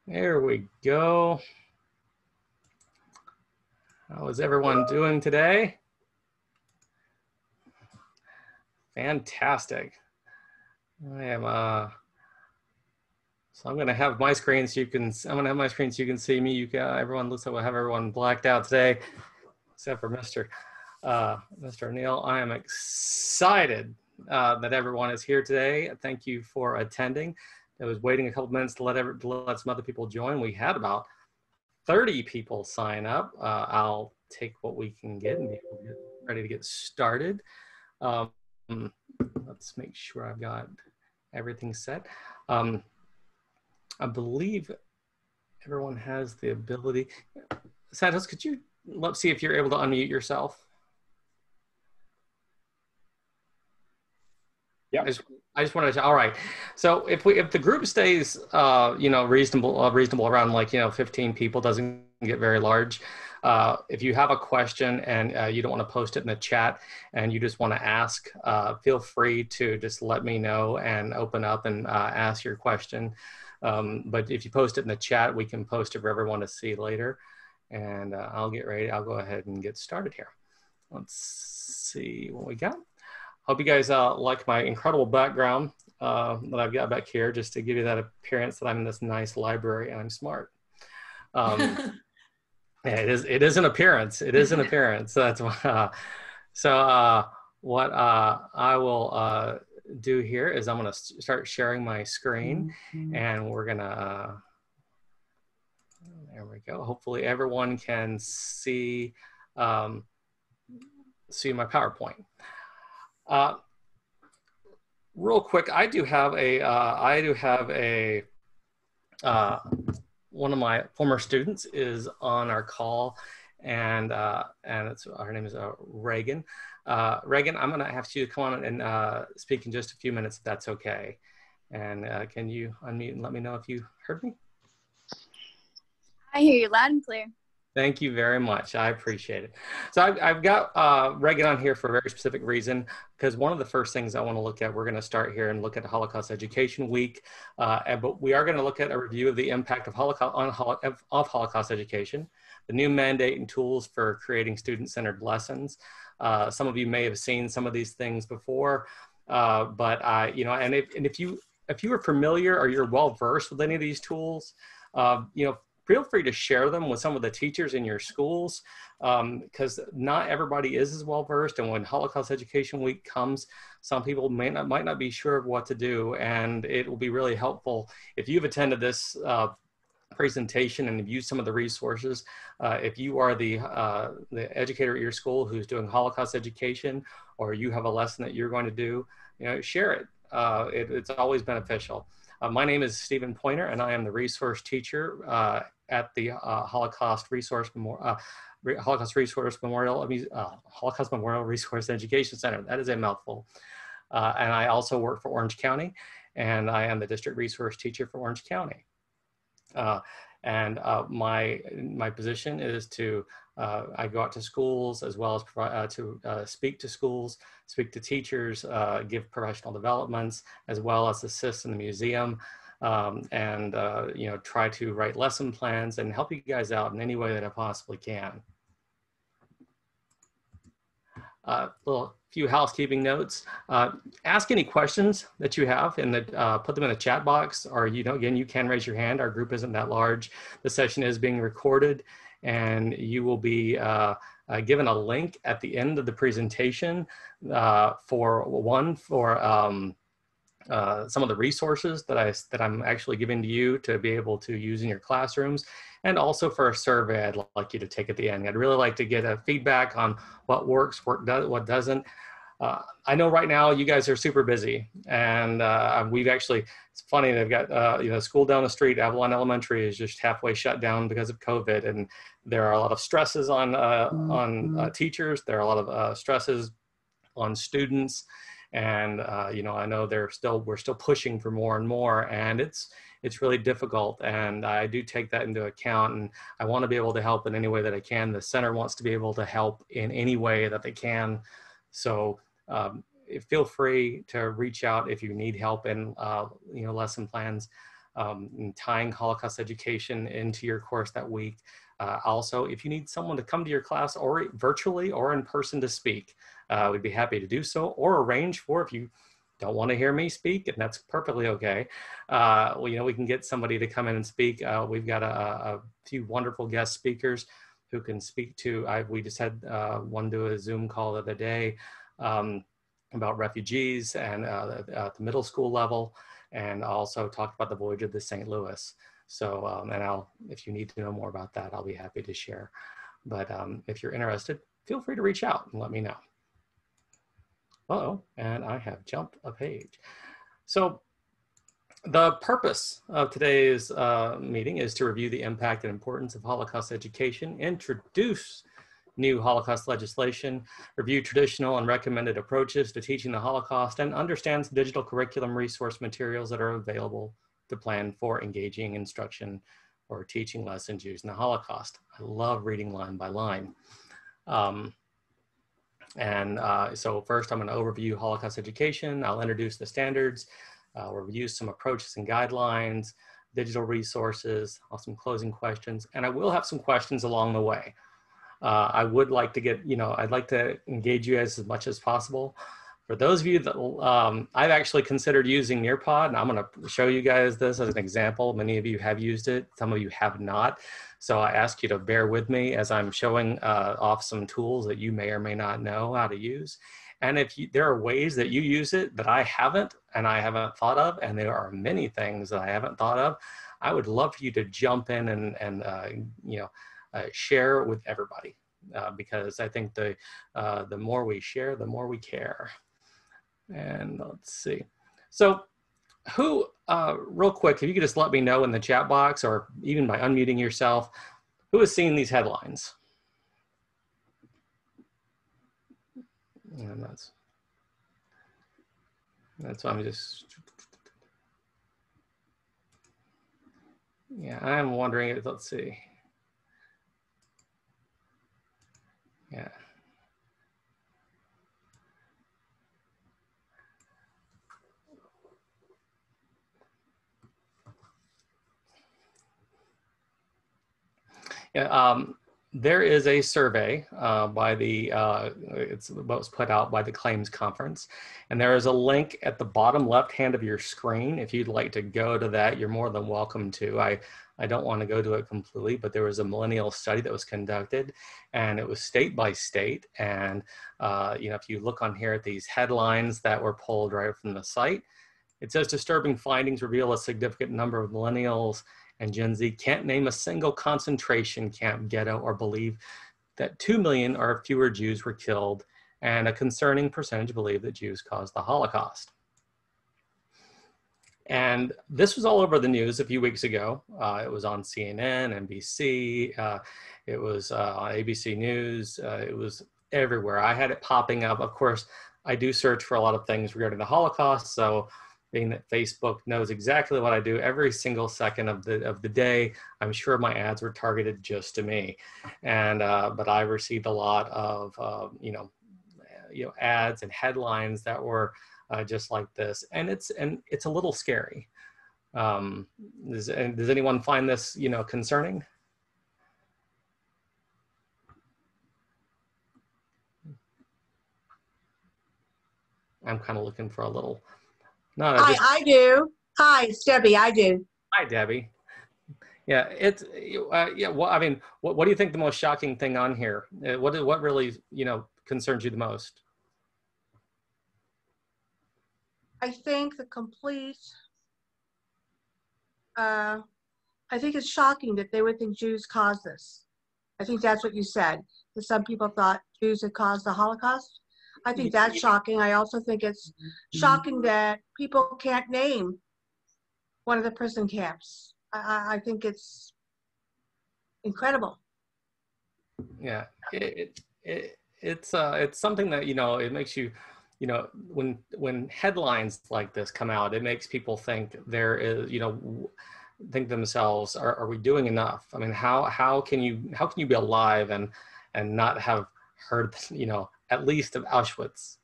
There we go. How is everyone doing today? Fantastic. I am so I'm going to have my screen so you can see me. You can everyone looks like we'll have everyone blacked out today except for Mr. Neal. I am excited that everyone is here today. Thank you for attending. I was waiting a couple minutes to let some other people join. We had about 30 people sign up. I'll take what we can get and get ready to get started. Let's make sure I've got everything set. I believe everyone has the ability. Santos, could you let's see if you're able to unmute yourself? Yeah. I just wanted to. All right. So if the group stays, reasonable around 15 people, doesn't get very large. If you have a question and you don't want to post it in the chat and you just want to ask, feel free to just let me know and open up and ask your question. But if you post it in the chat, we can post it for everyone to see later. And I'll get ready. I'll go ahead and get started here. Let's see what we got. Hope you guys like my incredible background that I've got back here, just to give you that appearance that I'm in this nice library and I'm smart. Yeah, it is an appearance. It is an appearance. That's what I will do here is I'm going to start sharing my screen, and we're gonna. There we go. Hopefully, everyone can see my PowerPoint. Real quick, I do have one of my former students is on our call, and her name is Reagan. Reagan, I'm going to have you come on and speak in just a few minutes, if that's okay. And can you unmute and let me know if you heard me? I hear you loud and clear. Thank you very much. I appreciate it. So I've got Reagan on here for a very specific reason, because one of the first things I want to look at, we're going to start here and look at the Holocaust Education Week, but we are going to look at a review of the impact of Holocaust education, the new mandate and tools for creating student-centered lessons. Some of you may have seen some of these things before, but if you are familiar or you're well versed with any of these tools, feel free to share them with some of the teachers in your schools, because not everybody is as well versed. And when Holocaust Education Week comes, some people might not be sure of what to do. And it will be really helpful if you've attended this presentation and have used some of the resources. If you are the educator at your school who's doing Holocaust education, or you have a lesson that you're going to do, share it. It's always beneficial. My name is Stephen Pointer, and I am the resource teacher at the Holocaust Memorial Resource Education Center. That is a mouthful. And I also work for Orange County, and I am the district resource teacher for Orange County. My position is to I go out to schools as well as speak to schools, speak to teachers, give professional developments, as well as assist in the museum, try to write lesson plans and help you guys out in any way that I possibly can. Few housekeeping notes. Ask any questions that you have and put them in the chat box, or again, you can raise your hand. Our group isn't that large. The session is being recorded, and you will be given a link at the end of the presentation for some of the resources that I'm actually giving to you to be able to use in your classrooms, and also for a survey I'd like you to take at the end. I'd really like to get a feedback on what works, what doesn't. I know right now you guys are super busy, and we've actually, it's funny, they've got school down the street, Avalon Elementary, is just halfway shut down because of COVID, and there are a lot of stresses on teachers. There are a lot of stresses on students. And I know we're still pushing for more and more, and it's really difficult. And I do take that into account, and I want to be able to help in any way that I can. The center wants to be able to help in any way that they can. So feel free to reach out if you need help in lesson plans. and tying Holocaust education into your course that week. Also, if you need someone to come to your class or virtually or in person to speak, we'd be happy to do so, or arrange for, if you don't want to hear me speak, and that's perfectly okay. Well, you know, we can get somebody to come in and speak. We've got a few wonderful guest speakers who can speak to, we just had one do a Zoom call the other day about refugees and at the middle school level, and also talked about the voyage of the St. Louis. So, and if you need to know more about that, I'll be happy to share. But if you're interested, feel free to reach out and let me know. Uh-oh, and I have jumped a page. So the purpose of today's meeting is to review the impact and importance of Holocaust education, introduce new Holocaust legislation, review traditional and recommended approaches to teaching the Holocaust, and understand some digital curriculum resource materials that are available to plan for engaging instruction or teaching lessons using the Holocaust. I love reading line by line. So first I'm going to overview Holocaust education. I'll introduce the standards. We'll review some approaches and guidelines, digital resources, some closing questions, and I will have some questions along the way. I would like to get, I'd like to engage you guys as much as possible. For those of you that, I've actually considered using Nearpod, and I'm going to show you guys this as an example. Many of you have used it, some of you have not. So I ask you to bear with me as I'm showing off some tools that you may or may not know how to use. And if there are ways that you use it that I haven't, and I haven't thought of, and there are many things that I haven't thought of, I would love for you to jump in and share with everybody, because I think the more we share, the more we care. And let's see. So who, real quick, if you could just let me know in the chat box or even by unmuting yourself, who has seen these headlines? And that's why I'm just, yeah, I'm wondering if, let's see. Yeah. Yeah, there is a survey by the, it was put out by the Claims Conference, and there is a link at the bottom left hand of your screen. If you'd like to go to that, you're more than welcome to. I don't want to go to it completely, but there was a Millennial Study that was conducted, and it was state by state. And if you look on here at these headlines that were pulled right from the site, it says disturbing findings reveal a significant number of millennials and Gen Z can't name a single concentration camp, ghetto, or believe that 2 million or fewer Jews were killed, and a concerning percentage believe that Jews caused the Holocaust. And this was all over the news a few weeks ago. It was on CNN, NBC, it was on ABC News, it was everywhere. I had it popping up. Of course, I do search for a lot of things regarding the Holocaust, so being that Facebook knows exactly what I do every single second of the day, I'm sure my ads were targeted just to me. And but I received a lot of ads and headlines that were just like this, and it's a little scary. Does anyone find this concerning? I'm kind of looking for a little. No, I do. Hi, it's Debbie. I do. Hi, Debbie. Yeah, it's yeah. Well, I mean, what do you think the most shocking thing on here? What really concerns you the most? I think the complete. I think it's shocking that they would think Jews caused this. I think that's what you said. That some people thought Jews had caused the Holocaust. I think that's shocking. I also think it's shocking that people can't name one of the prison camps. I think it's incredible. Yeah, it's something that it makes you, when headlines like this come out, it makes people think there is think to themselves, are we doing enough? I mean, how can you be alive and not have heard at least of Auschwitz?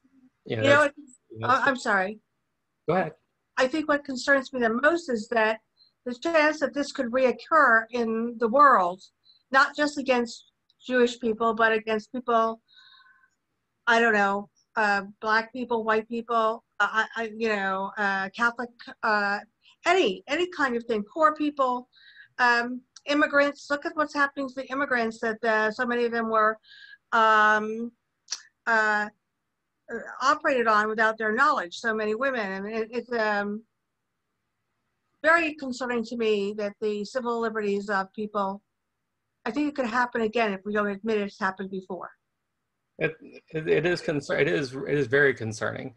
I'm sorry. Go ahead. I think what concerns me the most is that the chance that this could reoccur in the world, not just against Jewish people, but against people, I don't know, Black people, white people, Catholic, any kind of thing, poor people, immigrants. Look at what's happening to the immigrants, that so many of them were operated on without their knowledge, so many women. I mean, it's very concerning to me that the civil liberties of people, I think it could happen again if we don't admit it's happened before. It is very concerning.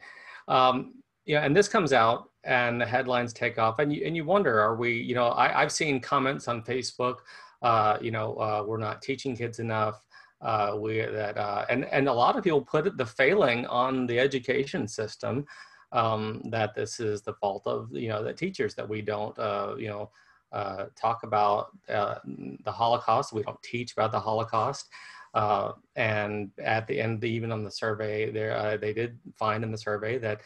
Yeah, and this comes out and the headlines take off, and you wonder, are we, I've seen comments on Facebook, we're not teaching kids enough. And a lot of people put the failing on the education system, that this is the fault of, the teachers, that we don't, talk about the Holocaust. We don't teach about the Holocaust. And at the end, even on the survey, they did find in the survey that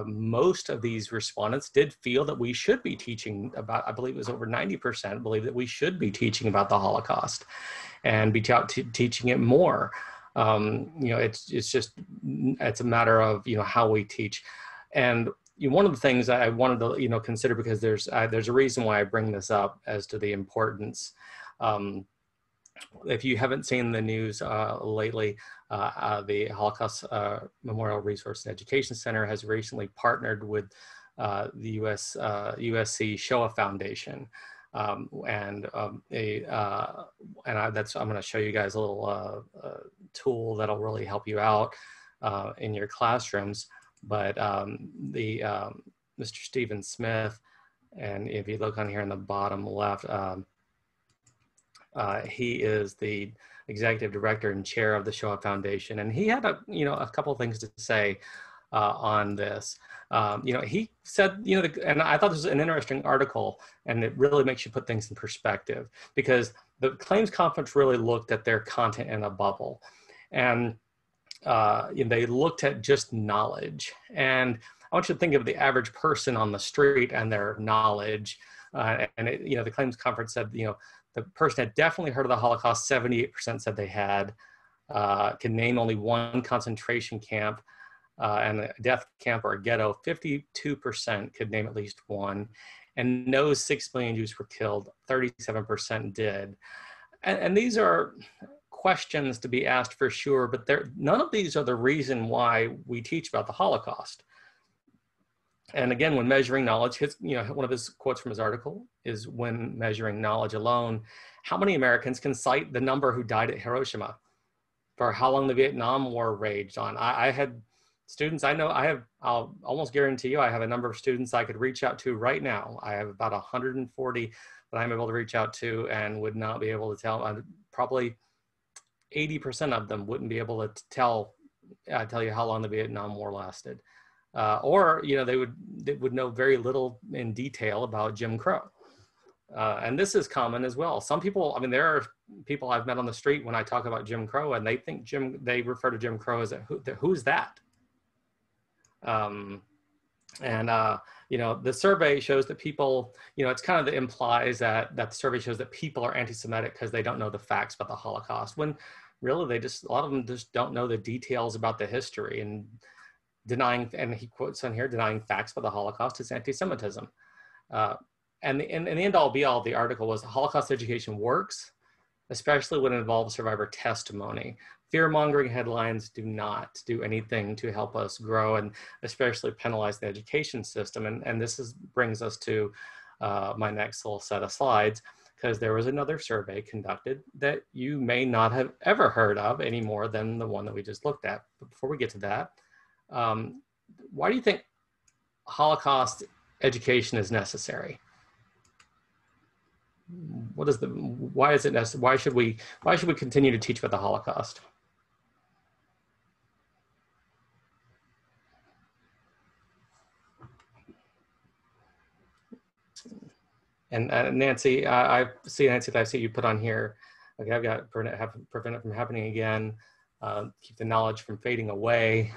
most of these respondents did feel that we should be teaching about, I believe it was over 90% believe that we should be teaching about the Holocaust and be teaching it more. It's a matter of, how we teach. And one of the things I wanted to, consider, because there's a reason why I bring this up as to the importance. If you haven't seen the news lately, the Holocaust Memorial Resource and Education Center has recently partnered with the USC Shoah Foundation, I'm going to show you guys a little tool that'll really help you out in your classrooms. But Mr. Stephen Smith, and if you look on here in the bottom left, he is the executive director and chair of the Shoah Foundation, and he had a couple of things to say on this. He said, and I thought this was an interesting article, and it really makes you put things in perspective, because the Claims Conference really looked at their content in a bubble, and they looked at just knowledge. And I want you to think of the average person on the street and their knowledge. The Claims Conference said, the person had definitely heard of the Holocaust. 78% said they had. Could name only one concentration camp and a death camp or a ghetto. 52% could name at least one. And knows 6 million Jews were killed. 37% did. And these are questions to be asked for sure, but none of these are the reason why we teach about the Holocaust. And again, when measuring knowledge, one of his quotes from his article is, when measuring knowledge alone, how many Americans can cite the number who died at Hiroshima, for how long the Vietnam War raged on? I had students, I'll almost guarantee you, I have a number of students I could reach out to right now. I have about 140 that I'm able to reach out to and would not be able to tell. Probably 80% of them wouldn't be able to tell you how long the Vietnam War lasted. Or they would know very little in detail about Jim Crow. And this is common as well. Some people, there are people I've met on the street when I talk about Jim Crow, and they think they refer to Jim Crow as who's that? The survey shows that people, it's kind of implies that the survey shows that people are anti-Semitic because they don't know the facts about the Holocaust, when really a lot of them just don't know the details about the history. And denying, and he quotes on here, denying facts about the Holocaust is anti-Semitism. And the end all be all of the article was, Holocaust education works, especially when it involves survivor testimony. Fear-mongering headlines do not do anything to help us grow, and especially penalize the education system. And this brings us to my next little set of slides, because there was another survey conducted that you may not have ever heard of any more than the one that we just looked at. But before we get to that, why do you think Holocaust education is necessary? Why is it necessary? Why should we continue to teach about the Holocaust? And Nancy, I see you put on here. Okay, I've got prevent it from happening again. Keep the knowledge from fading away.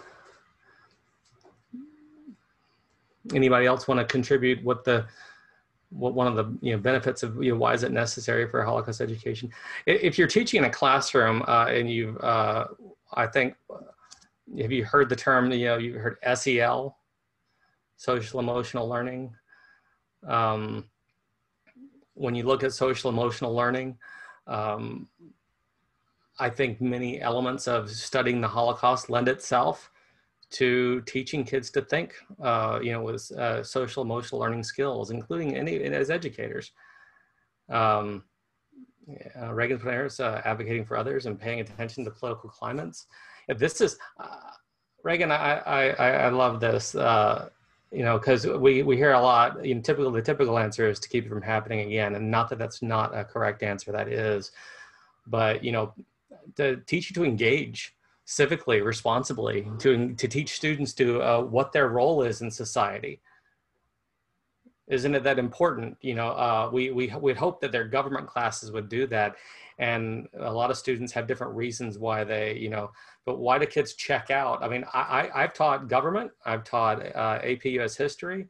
Anybody else want to contribute what the one of the benefits of why is it necessary for a Holocaust education? If you're teaching in a classroom and you've I think, have you heard the term, you've heard SEL, social emotional learning? When you look at social emotional learning, I think many elements of studying the Holocaust lend itself to teaching kids to think, with social emotional learning skills, including as educators. Reagan Tobianson, advocating for others and paying attention to political climates. If this is, Reagan, I love this, because we hear a lot, the typical answer is to keep it from happening again. And not that that's not a correct answer, that is, but, to teach you to engage civically, responsibly, to teach students to what their role is in society. Isn't it that important? We'd hope that their government classes would do that. And a lot of students have different reasons why they, but why do kids check out? I mean, I've taught government, I've taught AP US history,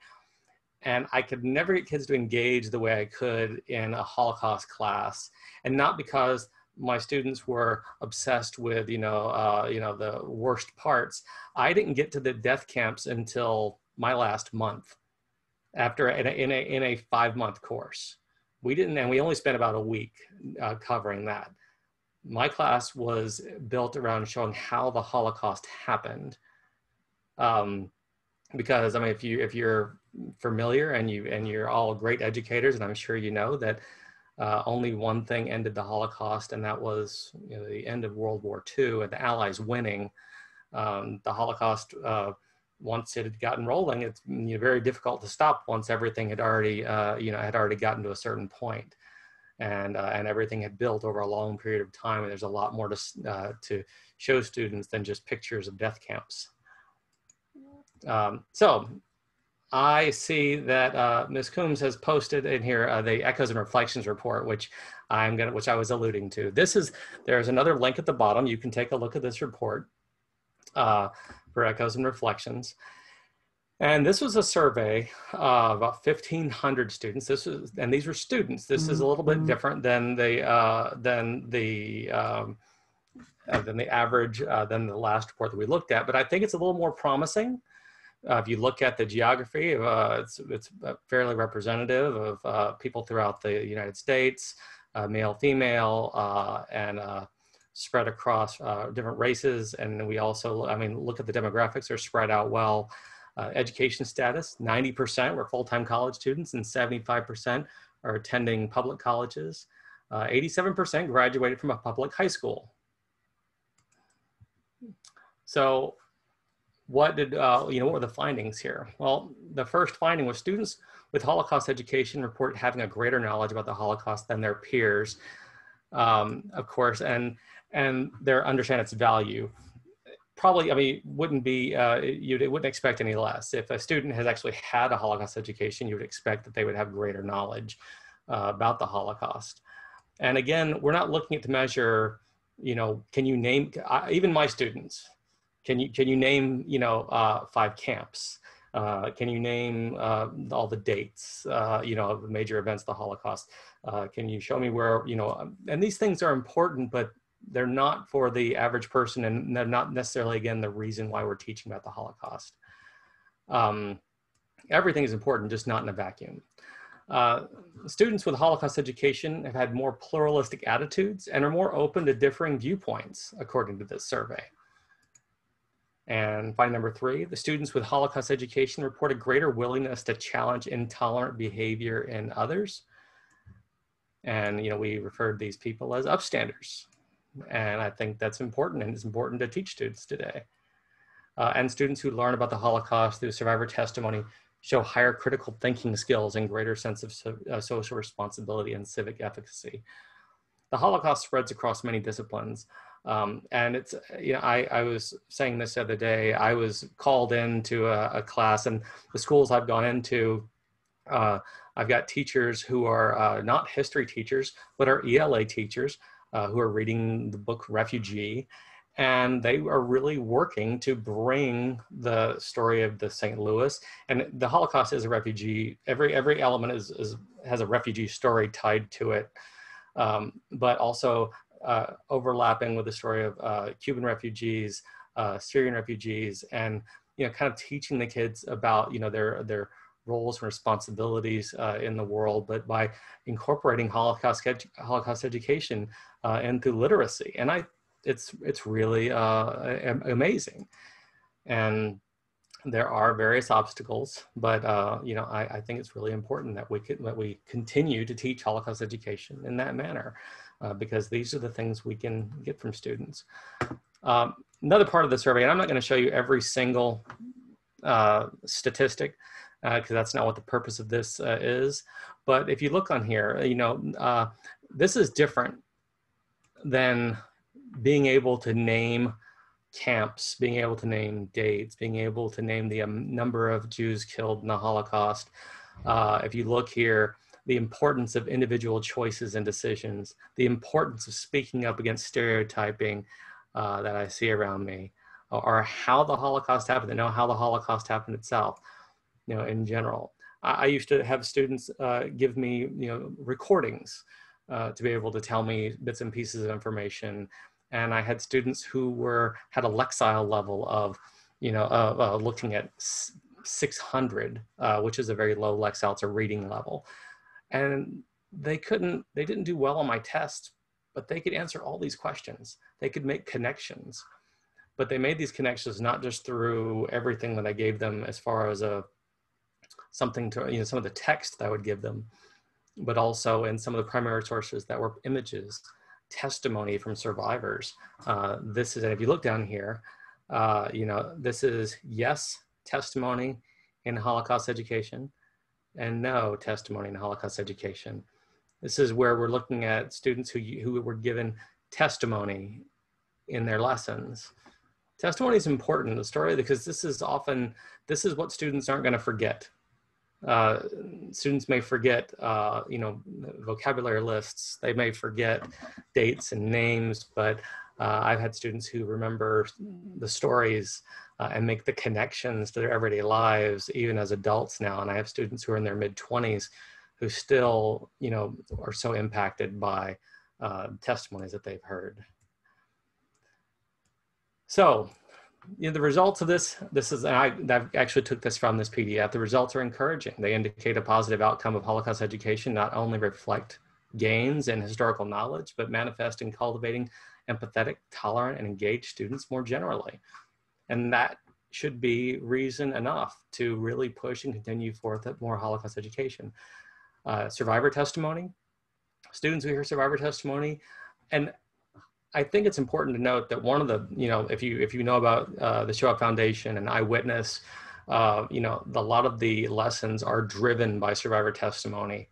and I could never get kids to engage the way I could in a Holocaust class. And not because my students were obsessed with, the worst parts. I didn't get to the death camps until my last month, after in a 5-month course. And we only spent about a week covering that. My class was built around showing how the Holocaust happened. Because I mean, if you're familiar and you're all great educators, and I'm sure you know that only one thing ended the Holocaust, and that was the end of World War II and the Allies winning. The Holocaust, once it had gotten rolling, it's very difficult to stop once everything had already gotten to a certain point, and everything had built over a long period of time. And there's a lot more to show students than just pictures of death camps. So I see that Ms. Coombs has posted in here the Echoes and Reflections report, which I was alluding to. There's another link at the bottom. You can take a look at this report for Echoes and Reflections. And this was a survey of about 1,500 students. And these were students. This is a little bit different than the average, than the last report that we looked at. But I think it's a little more promising. If you look at the geography, it's fairly representative of people throughout the United States, male, female, and spread across different races. And we also, look at the demographics, are spread out well. Education status, 90% were full-time college students and 75% are attending public colleges. 87% graduated from a public high school. So what were the findings here? Well, the first finding was students with Holocaust education report having a greater knowledge about the Holocaust than their peers, of course, and they understand its value. Probably, wouldn't be, you wouldn't expect any less. If a student has actually had a Holocaust education, you would expect that they would have greater knowledge about the Holocaust. And again, we're not looking at to measure, can you name, even my students, can you name, 5 camps? Can you name all the dates, of the major events of the Holocaust? Can you show me where, and these things are important, but they're not for the average person, and they're not necessarily, again, the reason why we're teaching about the Holocaust. Everything is important, just not in a vacuum. Students with Holocaust education have had more pluralistic attitudes and are more open to differing viewpoints, according to this survey. And finding number 3, the students with Holocaust education report a greater willingness to challenge intolerant behavior in others. And, we referred these people as upstanders. And I think that's important, and it's important to teach students today. And students who learn about the Holocaust through survivor testimony show higher critical thinking skills and greater sense of social responsibility and civic efficacy. The Holocaust spreads across many disciplines. And it's, I was saying this the other day, I was called into a class, and the schools I've gone into, I've got teachers who are not history teachers, but are ELA teachers, who are reading the book Refugee. And they are really working to bring the story of the St. Louis, and the Holocaust is a refugee. Every element has a refugee story tied to it, but also overlapping with the story of Cuban refugees, Syrian refugees, and kind of teaching the kids about their roles and responsibilities in the world, but by incorporating Holocaust education and through literacy. And it's really amazing. And there are various obstacles, but I think it's really important that we continue to teach Holocaust education in that manner, because these are the things we can get from students. Another part of the survey, and I'm not going to show you every single statistic, because that's not what the purpose of this is. But if you look on here, this is different than being able to name camps, being able to name dates, being able to name the number of Jews killed in the Holocaust. If you look here, the importance of individual choices and decisions, the importance of speaking up against stereotyping that I see around me, or how the Holocaust happened, to know how the Holocaust happened itself, in general. I used to have students give me, recordings to be able to tell me bits and pieces of information. And I had students who had a lexile level of, looking at 600, which is a very low lexile, it's a reading level. And they didn't do well on my test, but they could answer all these questions. They could make connections, but they made these connections not just through everything that I gave them as far as something to, some of the text that I would give them, but also in some of the primary sources that were images, testimony from survivors. This is, and if you look down here, this is yes testimony in Holocaust education and no testimony in Holocaust education. This is where we're looking at students who were given testimony in their lessons. Testimony is important in the story because this is what students aren't going to forget. Students may forget, vocabulary lists. They may forget dates and names, but I've had students who remember the stories and make the connections to their everyday lives, even as adults now. And I have students who are in their mid-20s who still, are so impacted by testimonies that they've heard. So, the results of this is, and I actually took this from this PDF, the results are encouraging. They indicate a positive outcome of Holocaust education, not only reflect gains in historical knowledge, but manifest in cultivating empathetic, tolerant, and engaged students more generally. And that should be reason enough to really push and continue forth at more Holocaust education. Survivor testimony, students who hear survivor testimony, and I think it's important to note that one of the, if you know about the Shoah Foundation and Eyewitness, a lot of the lessons are driven by survivor testimony.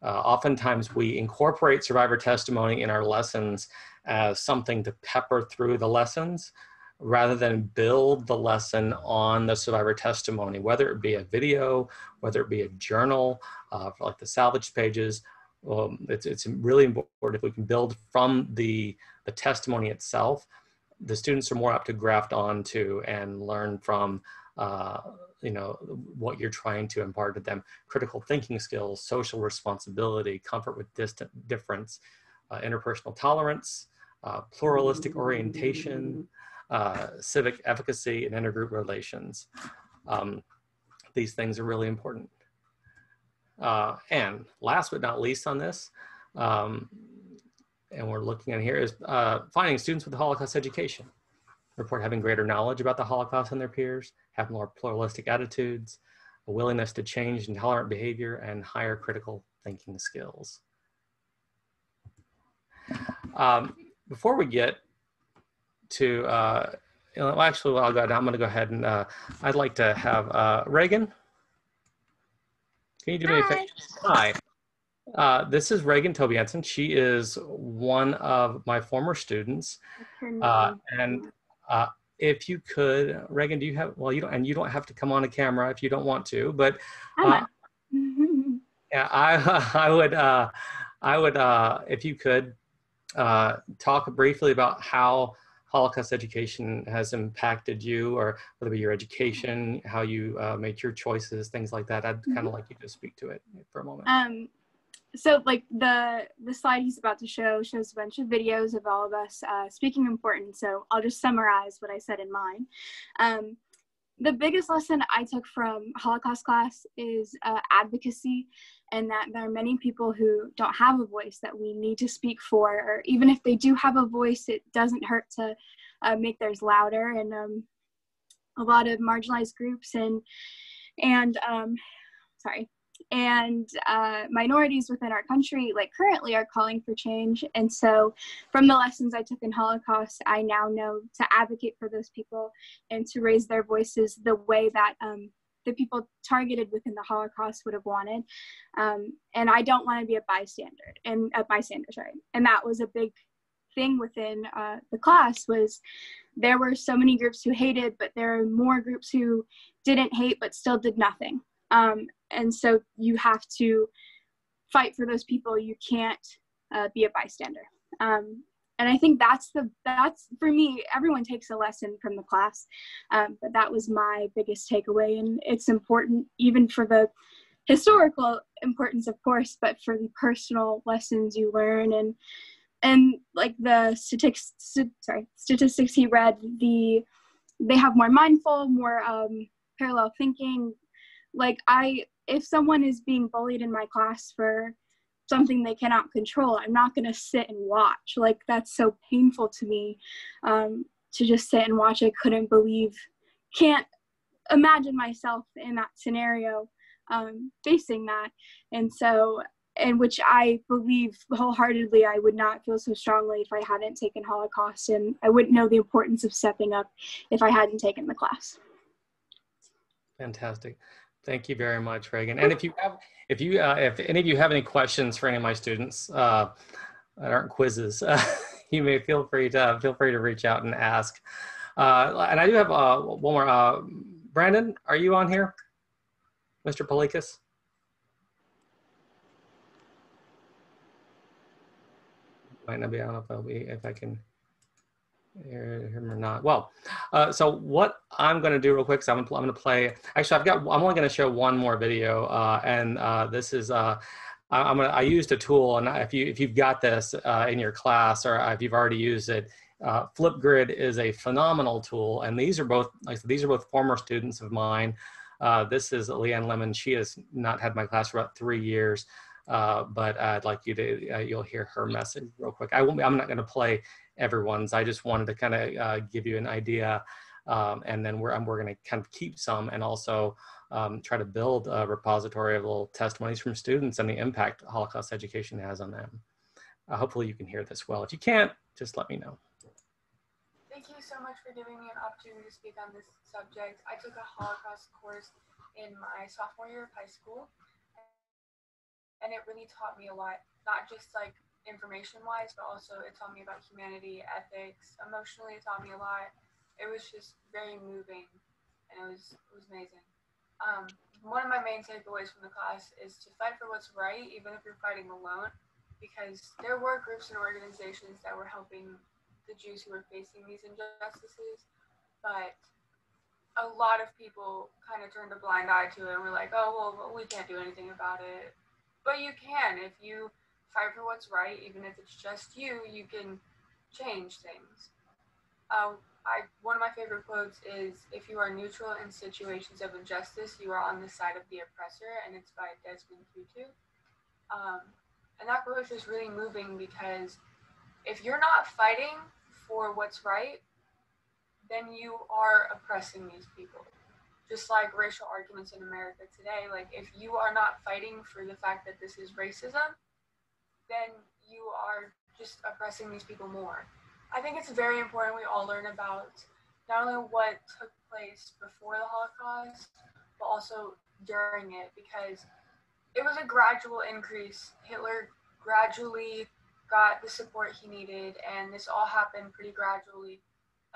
Oftentimes we incorporate survivor testimony in our lessons as something to pepper through the lessons rather than build the lesson on the survivor testimony, whether it be a video, whether it be a journal, like the Salvaged Pages. It's really important if we can build from the testimony itself. The students are more apt to graft onto and learn from what you're trying to impart to them: critical thinking skills, social responsibility, comfort with difference, interpersonal tolerance, pluralistic orientation, civic efficacy, and intergroup relations. These things are really important. And last but not least on this, and we're looking at here, is finding students with Holocaust education report having greater knowledge about the Holocaust than their peers, have more pluralistic attitudes, a willingness to change and tolerant behavior, and higher critical thinking skills. Before we get to, actually, I'm going to go ahead and I'd like to have Reagan. Can you do me a favor? Hi. This is Reagan Tobianson. She is one of my former students. And if you could, Reagan, do you have, well, you don't have to come on a camera if you don't want to, but yeah, I would, if you could talk briefly about how Holocaust education has impacted you, or whether it be your education, how you made your choices, things like that. I'd kind of like you to speak to it for a moment. So like the slide he's about to show shows a bunch of videos of all of us speaking important. So I'll just summarize what I said in mine. The biggest lesson I took from Holocaust class is advocacy, and that there are many people who don't have a voice that we need to speak for, or even if they do have a voice, it doesn't hurt to make theirs louder. And a lot of marginalized groups and minorities within our country, like currently, are calling for change. And so from the lessons I took in Holocaust, I now know to advocate for those people and to raise their voices the way that the people targeted within the Holocaust would have wanted. And I don't want to be a bystander. And that was a big thing within the class, was there were so many groups who hated, but there are more groups who didn't hate but still did nothing. And so you have to fight for those people. You can't be a bystander. And I think that's for me, everyone takes a lesson from the class, but that was my biggest takeaway. And it's important even for the historical importance, of course, but for the personal lessons you learn. And like the statistics he read, they have more mindful, more parallel thinking. Like if someone is being bullied in my class for something they cannot control, I'm not going to sit and watch. Like, that's so painful to me, to just sit and watch. I can't imagine myself in that scenario, facing that. And which I believe wholeheartedly I would not feel so strongly if I hadn't taken Holocaust, and I wouldn't know the importance of stepping up if I hadn't taken the class. Fantastic. Thank you very much, Reagan. And if any of you have any questions for any of my students that aren't quizzes, you may feel free to reach out and ask. And I do have one more. Brandon, are you on here, Mr. Polikas? Might not be. I don't know if I can hear him or not. Well, so what I'm going to do real quick is I'm going to play. Actually, I'm only going to show one more video, and this is I used a tool, and if you've got this in your class, or if you've already used it, Flipgrid is a phenomenal tool, and these are both former students of mine. This is Leanne Lemon. She has not had my class for about 3 years. But I'd like you to, you'll hear her message real quick. I'm not going to play everyone's. I just wanted to kind of give you an idea, and then we're going to kind of keep some, and also try to build a repository of little testimonies from students and the impact Holocaust education has on them. Hopefully you can hear this well. If you can't, just let me know. Thank you so much for giving me an opportunity to speak on this subject. I took a Holocaust course in my sophomore year of high school, and it really taught me a lot, not just like information-wise, but also it taught me about humanity, ethics. Emotionally, it taught me a lot. It was just very moving, and it was amazing. One of my main takeaways from the class is to fight for what's right, even if you're fighting alone, because there were groups and organizations that were helping the Jews who were facing these injustices, but a lot of people kind of turned a blind eye to it and were like, oh, well, we can't do anything about it. But you can. If you fight for what's right, even if it's just you, you can change things. One of my favorite quotes is, if you are neutral in situations of injustice, you are on the side of the oppressor, and it's by Desmond Tutu. And that quote is just really moving, because if you're not fighting for what's right, then you are oppressing these people. Just like racial arguments in America today, like if you are not fighting for the fact that this is racism, then you are just oppressing these people more. I think it's very important we all learn about not only what took place before the Holocaust, but also during it, because it was a gradual increase. Hitler gradually got the support he needed, and this all happened pretty gradually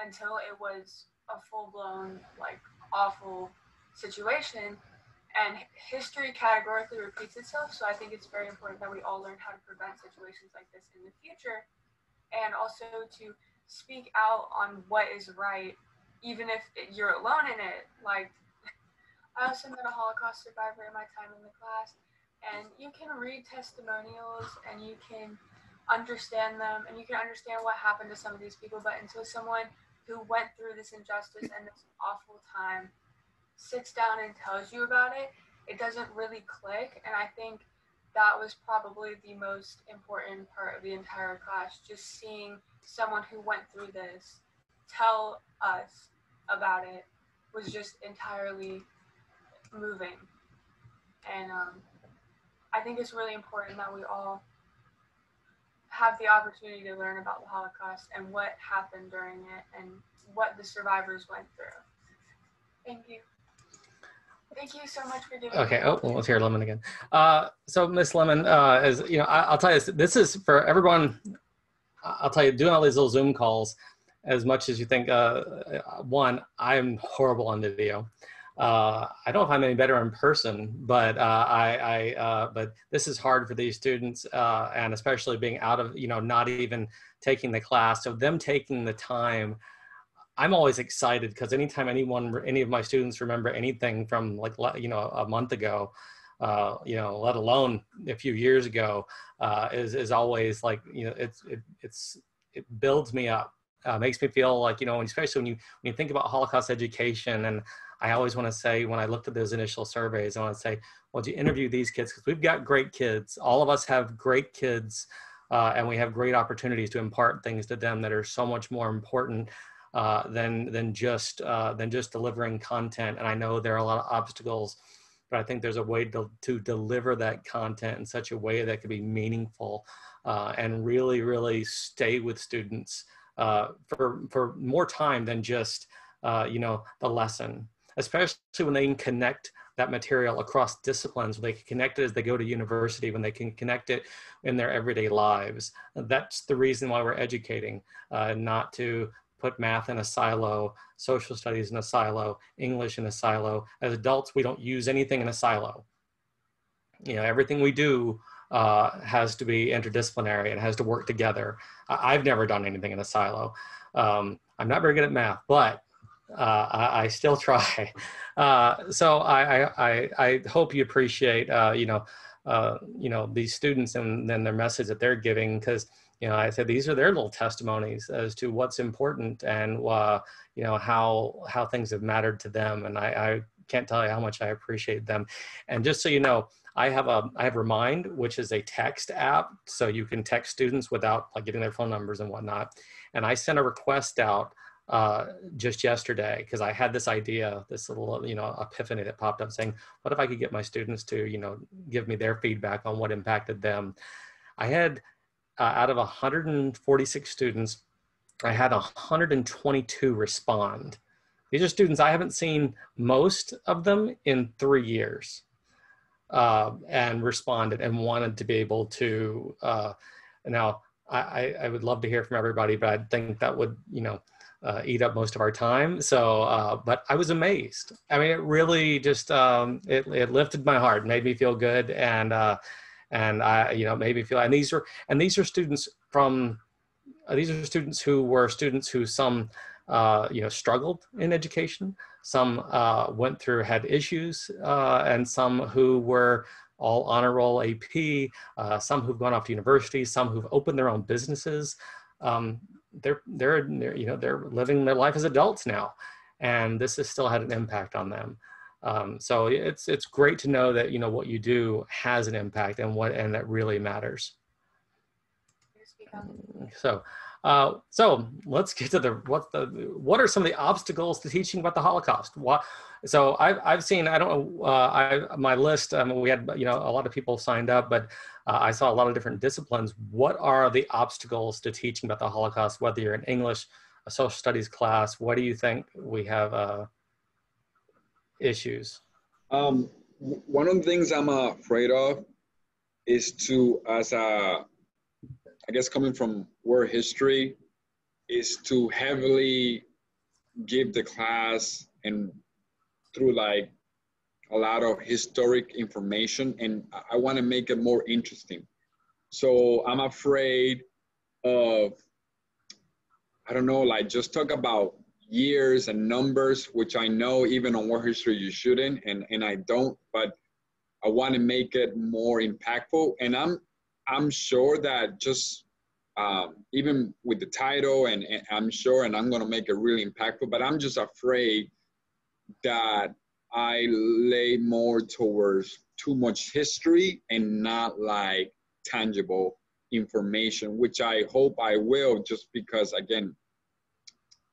until it was a full-blown, like, awful situation. And history categorically repeats itself, so I think it's very important that we all learn how to prevent situations like this in the future, and also to speak out on what is right, even if you're alone in it. Like, I also met a Holocaust survivor in my time in the class, and you can read testimonials and you can understand them and you can understand what happened to some of these people, but until someone who went through this injustice and this awful time sits down and tells you about it, it doesn't really click. And I think that was probably the most important part of the entire class, just seeing someone who went through this tell us about it was just entirely moving. And I think it's really important that we all have the opportunity to learn about the Holocaust and what happened during it and what the survivors went through. Thank you. Thank you so much for giving Okay. me. Oh, well, let's hear Lemon again. So Miss Lemon, as you know, I'll tell you, this is for everyone. I'll tell you, doing all these little Zoom calls, as much as you think, one, I'm horrible on video. I don't know if I'm any better in person, but but this is hard for these students, and especially being out of, you know, not even taking the class. So them taking the time, I'm always excited because anytime any of my students remember anything from, like, you know, a month ago, you know, let alone a few years ago, is always like, you know, it builds me up, makes me feel like, you know, especially when you think about Holocaust education. And I always want to say, when I looked at those initial surveys, I want to say, well, do you interview these kids? Because we've got great kids. All of us have great kids, and we have great opportunities to impart things to them that are so much more important than just delivering content. And I know there are a lot of obstacles, but I think there's a way to deliver that content in such a way that could be meaningful, and really, really stay with students for more time than just you know, the lesson, especially when they can connect that material across disciplines, when they can connect it as they go to university, when they can connect it in their everyday lives. That's the reason why we're educating, not to put math in a silo, social studies in a silo, English in a silo. As adults, we don't use anything in a silo. You know, everything we do has to be interdisciplinary. It has to work together. I've never done anything in a silo. I'm not very good at math, but I still try. So I hope you appreciate, you know, these students and then their message that they're giving, because, you know, I said these are their little testimonies as to what's important and, you know, how things have mattered to them. And I can't tell you how much I appreciate them. And just so you know, I have Remind, which is a text app. So you can text students without, like, getting their phone numbers and whatnot. And I sent a request out just yesterday, because I had this idea, this little, you know, epiphany that popped up saying, what if I could get my students to, you know, give me their feedback on what impacted them. I had, out of 146 students, I had 122 respond. These are students I haven't seen, most of them, in 3 years, and responded and wanted to be able to, now I would love to hear from everybody, but I think that would, you know, eat up most of our time. So, but I was amazed. I mean, it really just, it lifted my heart, made me feel good. And I, you know, made me feel, and these are students from, these are students who were students who some, you know, struggled in education. Some had issues, and some who were all honor roll AP, some who've gone off to university, some who've opened their own businesses. They're you know, they're living their life as adults now, and this has still had an impact on them. So it's great to know that, you know, what you do has an impact, and that really matters. So so let's get to what are some of the obstacles to teaching about the Holocaust? So I've seen, I don't know, my list, we had, you know, a lot of people signed up, but I saw a lot of different disciplines. What are the obstacles to teaching about the Holocaust, whether you're in English, a social studies class? What do you think we have issues? One of the things I'm afraid of is to, as I guess coming from world history, is to heavily give the class and through like a lot of historic information, and I want to make it more interesting. So I'm afraid of I don't know, like just talk about years and numbers, which I know even on world history you shouldn't, and I don't, but I want to make it more impactful. And I'm sure that just even with the title, and I'm sure, and I'm going to make it really impactful, but I'm just afraid that I lay more towards too much history and not like tangible information, which I hope I will, just because, again,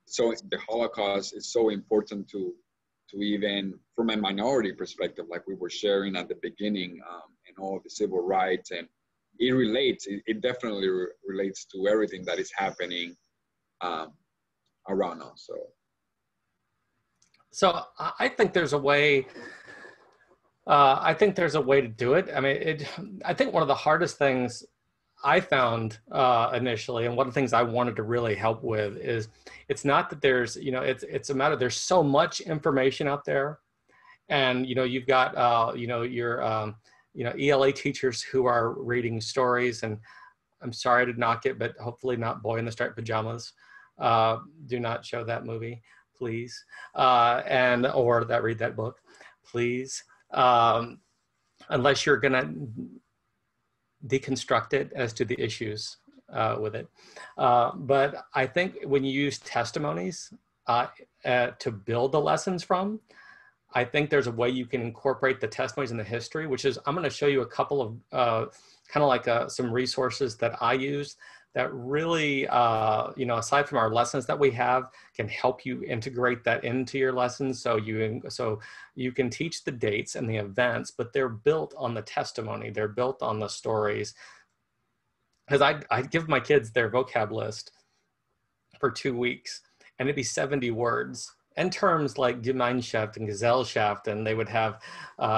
so the Holocaust is so important to even from a minority perspective, like we were sharing at the beginning, and all the civil rights, and it relates, it definitely relates to everything that is happening around us. So I think there's a way. I think there's a way to do it. I mean, I think one of the hardest things I found initially, and one of the things I wanted to really help with, is it's not that there's, you know, it's a matter, there's so much information out there, and you know, you've got you know, your you know, ELA teachers who are reading stories, and I'm sorry to knock it, but hopefully not Boy in the Striped Pajamas. Do not show that movie, please, and or that read that book, please, unless you're gonna deconstruct it as to the issues with it. But I think when you use testimonies to build the lessons from, I think there's a way you can incorporate the testimonies and the history, which is, I'm going to show you a couple of kind of like some resources that I use that really, you know, aside from our lessons that we have, can help you integrate that into your lessons. So you can teach the dates and the events, but they're built on the testimony. They're built on the stories. Because I give my kids their vocab list for 2 weeks, and it'd be 70 words. And terms like Gemeinschaft and Gesellschaft, and they would have,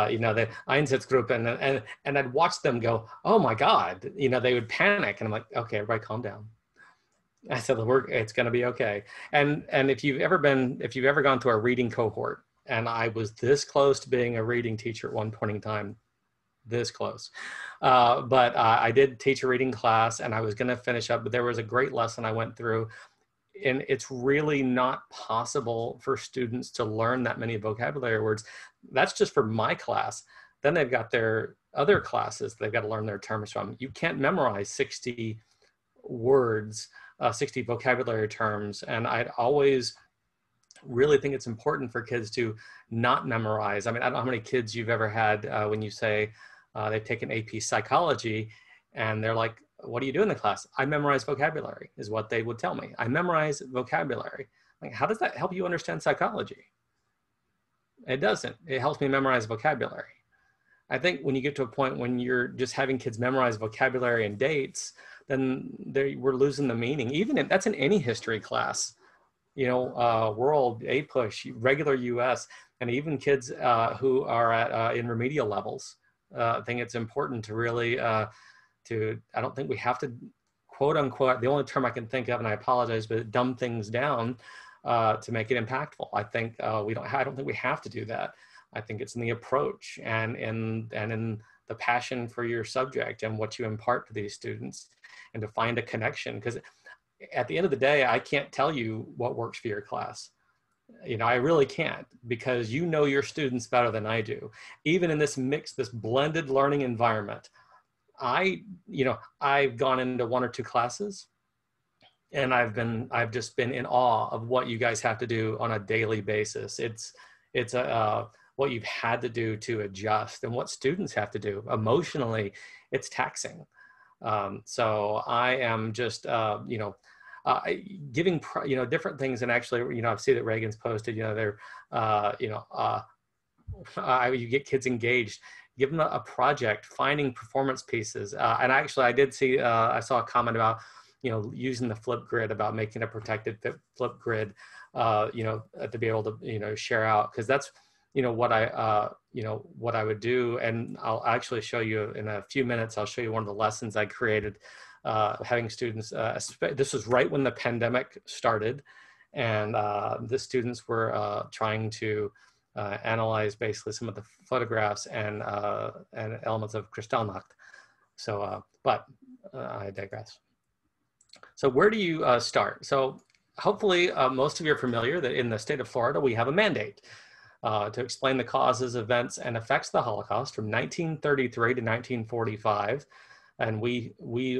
you know, the Einsatzgruppen, and I'd watch them go, oh my God, you know, they would panic, and I'm like, okay, everybody calm down. I said, it's going to be okay. And if you've ever gone through a reading cohort, and I was this close to being a reading teacher at one point in time, this close, but I did teach a reading class, and I was going to finish up, but there was a great lesson I went through. And it's really not possible for students to learn that many vocabulary words. That's just for my class. Then they've got their other classes they've got to learn their terms from. You can't memorize 60 words, 60 vocabulary terms. And I'd always really think it's important for kids to not memorize. I mean, I don't know how many kids you've ever had when you say they've taken AP psychology, and they're like, what do you do in the class? I memorize vocabulary, is what they would tell me. I memorize vocabulary. Like, how does that help you understand psychology? It doesn't. It helps me memorize vocabulary. I think when you get to a point when you're just having kids memorize vocabulary and dates, then we're losing the meaning. Even that's in any history class, you know, world, APUSH, regular US, and even kids who are in remedial levels. I think it's important to really, I don't think we have to, quote unquote, the only term I can think of, and I apologize, but dumb things down to make it impactful. I think I don't think we have to do that. I think it's in the approach and in the passion for your subject and what you impart to these students, and to find a connection. Because at the end of the day, I can't tell you what works for your class. You know, I really can't, because you know your students better than I do. Even in this mixed, this blended learning environment, I've gone into 1 or 2 classes, and I've just been in awe of what you guys have to do on a daily basis. It's what you've had to do to adjust, and what students have to do emotionally. It's taxing. So I am just, giving, different things. And actually, I see that Reagan's posted, they're, you get kids engaged, give them a project, finding performance pieces. And actually I did see, I saw a comment about, using the flip grid, about making a protected flip grid, to be able to, share out. Cause that's, what I would do. And I'll actually show you in a few minutes, I'll show you one of the lessons I created, having students, this was right when the pandemic started. And the students were trying to analyze basically some of the photographs and elements of Kristallnacht. So, but I digress. So where do you start? So hopefully most of you are familiar that in the state of Florida, we have a mandate to explain the causes, events, and effects of the Holocaust from 1933 to 1945. And we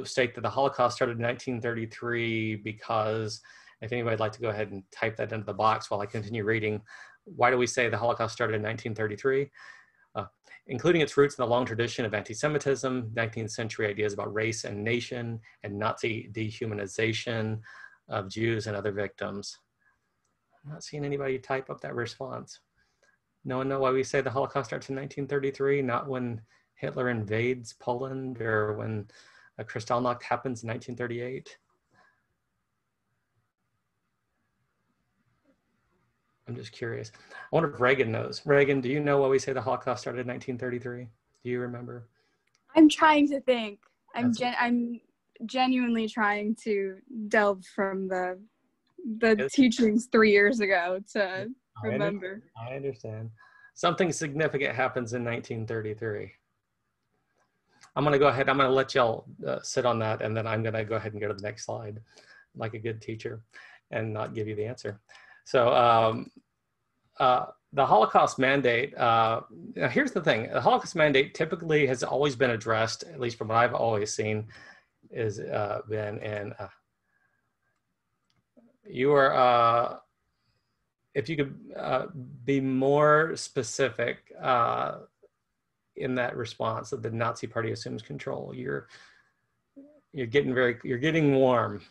state that the Holocaust started in 1933 because, if anybody would like to go ahead and type that into the box while I continue reading, why do we say the Holocaust started in 1933? Including its roots in the long tradition of anti-Semitism, 19th century ideas about race and nation, and Nazi dehumanization of Jews and other victims. I'm not seeing anybody type up that response. No one know why we say the Holocaust starts in 1933, not when Hitler invades Poland or when Kristallnacht happens in 1938? I'm just curious. I wonder if Reagan knows. Reagan, do you know why we say the Holocaust started in 1933? Do you remember? I'm trying to think. I'm genuinely trying to delve from the teachings 3 years ago to remember. I understand. Something significant happens in 1933. I'm going to go ahead. I'm going to let y'all sit on that, and then I'm going to go ahead and go to the next slide, like a good teacher, and not give you the answer. So the Holocaust Mandate, now here's the thing. The Holocaust Mandate typically has always been addressed, at least from what I've always seen, is been in, if you could be more specific in that response that the Nazi Party assumes control, you're getting warm.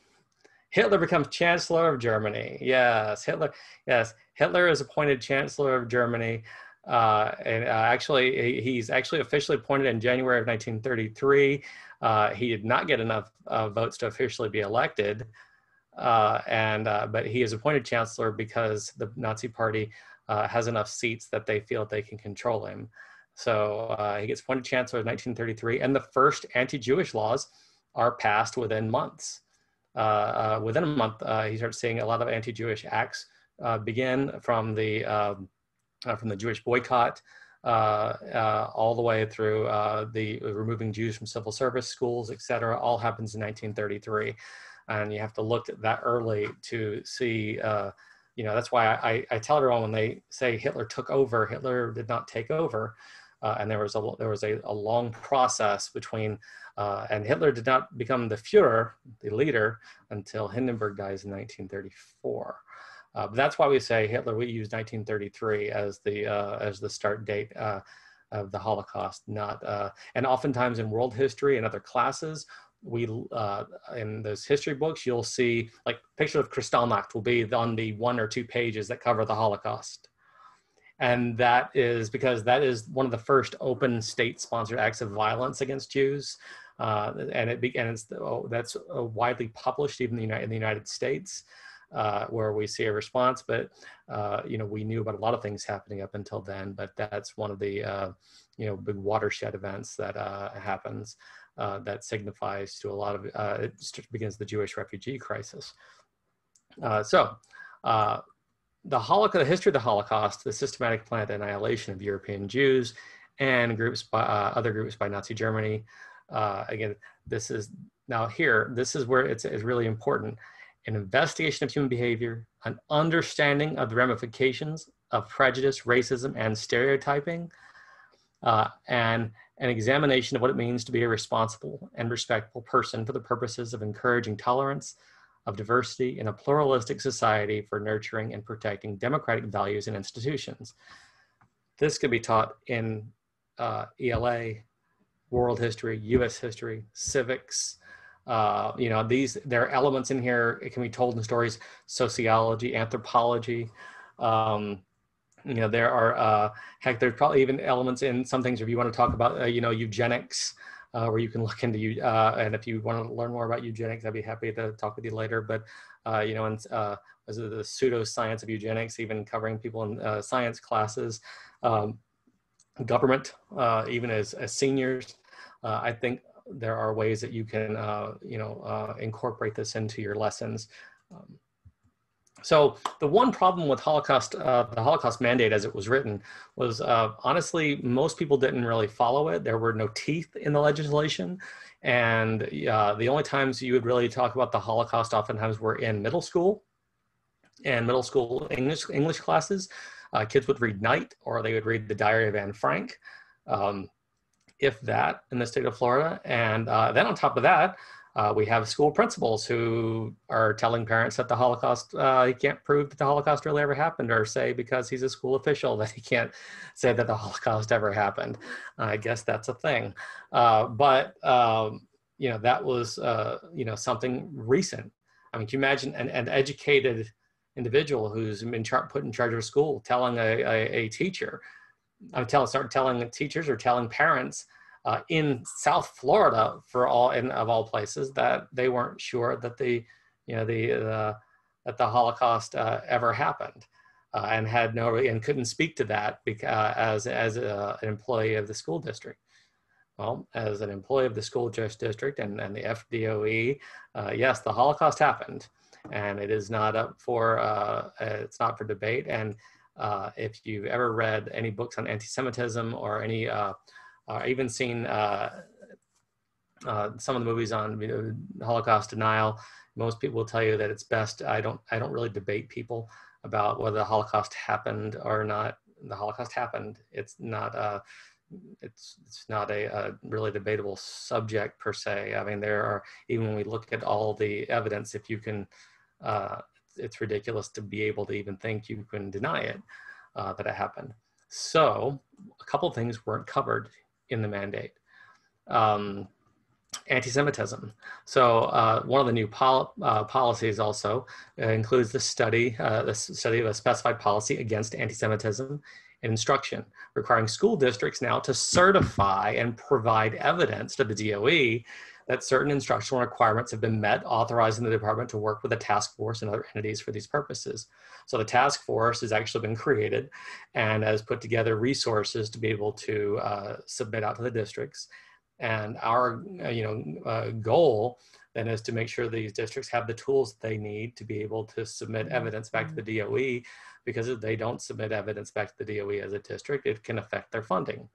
Hitler becomes Chancellor of Germany. Yes, Hitler is appointed Chancellor of Germany. And he's actually officially appointed in January of 1933. He did not get enough votes to officially be elected. But he is appointed Chancellor because the Nazi Party has enough seats that they feel they can control him. So he gets appointed Chancellor in 1933, and the first anti-Jewish laws are passed within months. Within a month, he starts seeing a lot of anti-Jewish acts begin from the Jewish boycott all the way through the removing Jews from civil service schools, etc. All happens in 1933, and you have to look at that early to see. That's why I tell everyone when they say Hitler took over, Hitler did not take over, and there was a long process between. And Hitler did not become the Führer, the leader, until Hindenburg dies in 1934. But that's why we say Hitler. We use 1933 as the start date of the Holocaust. And oftentimes in world history and other classes, in those history books, you'll see like picture of Kristallnacht will be on the 1 or 2 pages that cover the Holocaust. And that is because that is one of the first open state-sponsored acts of violence against Jews. That's widely published even in the United States, where we see a response. But we knew about a lot of things happening up until then. But that's one of the big watershed events that happens that signifies to a lot of it begins the Jewish refugee crisis. The history of the Holocaust, the systematic planned annihilation of European Jews and other groups by Nazi Germany. Again, this is where it's really important. An investigation of human behavior, an understanding of the ramifications of prejudice, racism, and stereotyping, and an examination of what it means to be a responsible and respectful person for the purposes of encouraging tolerance, of diversity in a pluralistic society for nurturing and protecting democratic values and institutions. This could be taught in ELA, world history, U.S. history, civics. There are elements in here. It can be told in stories, sociology, anthropology. There are, there's probably even elements in some things if you want to talk about, eugenics, where you can look into, and if you want to learn more about eugenics, I'd be happy to talk with you later. But, was it the pseudoscience of eugenics, even covering people in science classes, government, even as seniors. I think there are ways that you can, incorporate this into your lessons. So the one problem with the Holocaust Mandate as it was written was, honestly, most people didn't really follow it. There were no teeth in the legislation. And the only times you would really talk about the Holocaust oftentimes were in middle school in middle school English classes, kids would read Night, or they would read The Diary of Anne Frank, if that, in the state of Florida. And then on top of that, we have school principals who are telling parents that the Holocaust, he can't prove that the Holocaust really ever happened, or say because he's a school official that he can't say that the Holocaust ever happened. I guess that's a thing. But you know, that was, you know, something recent. I mean, can you imagine an educated individual who's been put in charge of a school telling a teacher, start telling teachers or telling parents in South Florida, of all places, that they weren't sure that the Holocaust ever happened, and had and couldn't speak to that as an employee of the school district. Well, as an employee of the school district and the FDOE, yes, the Holocaust happened, and it is not up for it's not for debate. And if you've ever read any books on anti-Semitism, or any even seen some of the movies on Holocaust denial, most people will tell you that it's best. I don't really debate people about whether the Holocaust happened or not. The Holocaust happened. It's not a really debatable subject per se. I mean, there are, even when we look at all the evidence, if you can, it's ridiculous to be able to even think you can deny it, that it happened. So a couple of things weren't covered in the mandate. Anti-Semitism. So one of the new policies also includes the study of a specified policy against anti-Semitism in instruction, requiring school districts now to certify and provide evidence to the DOE that certain instructional requirements have been met, authorizing the department to work with a task force and other entities for these purposes. So the task force has actually been created and has put together resources to be able to submit out to the districts. And our goal then is to make sure these districts have the tools they need to be able to submit evidence back to the DOE, because if they don't submit evidence back to the DOE as a district, it can affect their funding.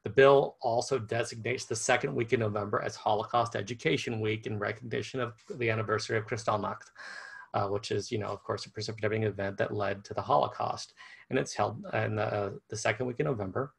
The bill also designates the second week in November as Holocaust Education Week in recognition of the anniversary of Kristallnacht, which is, of course, a precipitating event that led to the Holocaust. And it's held in the second week in November.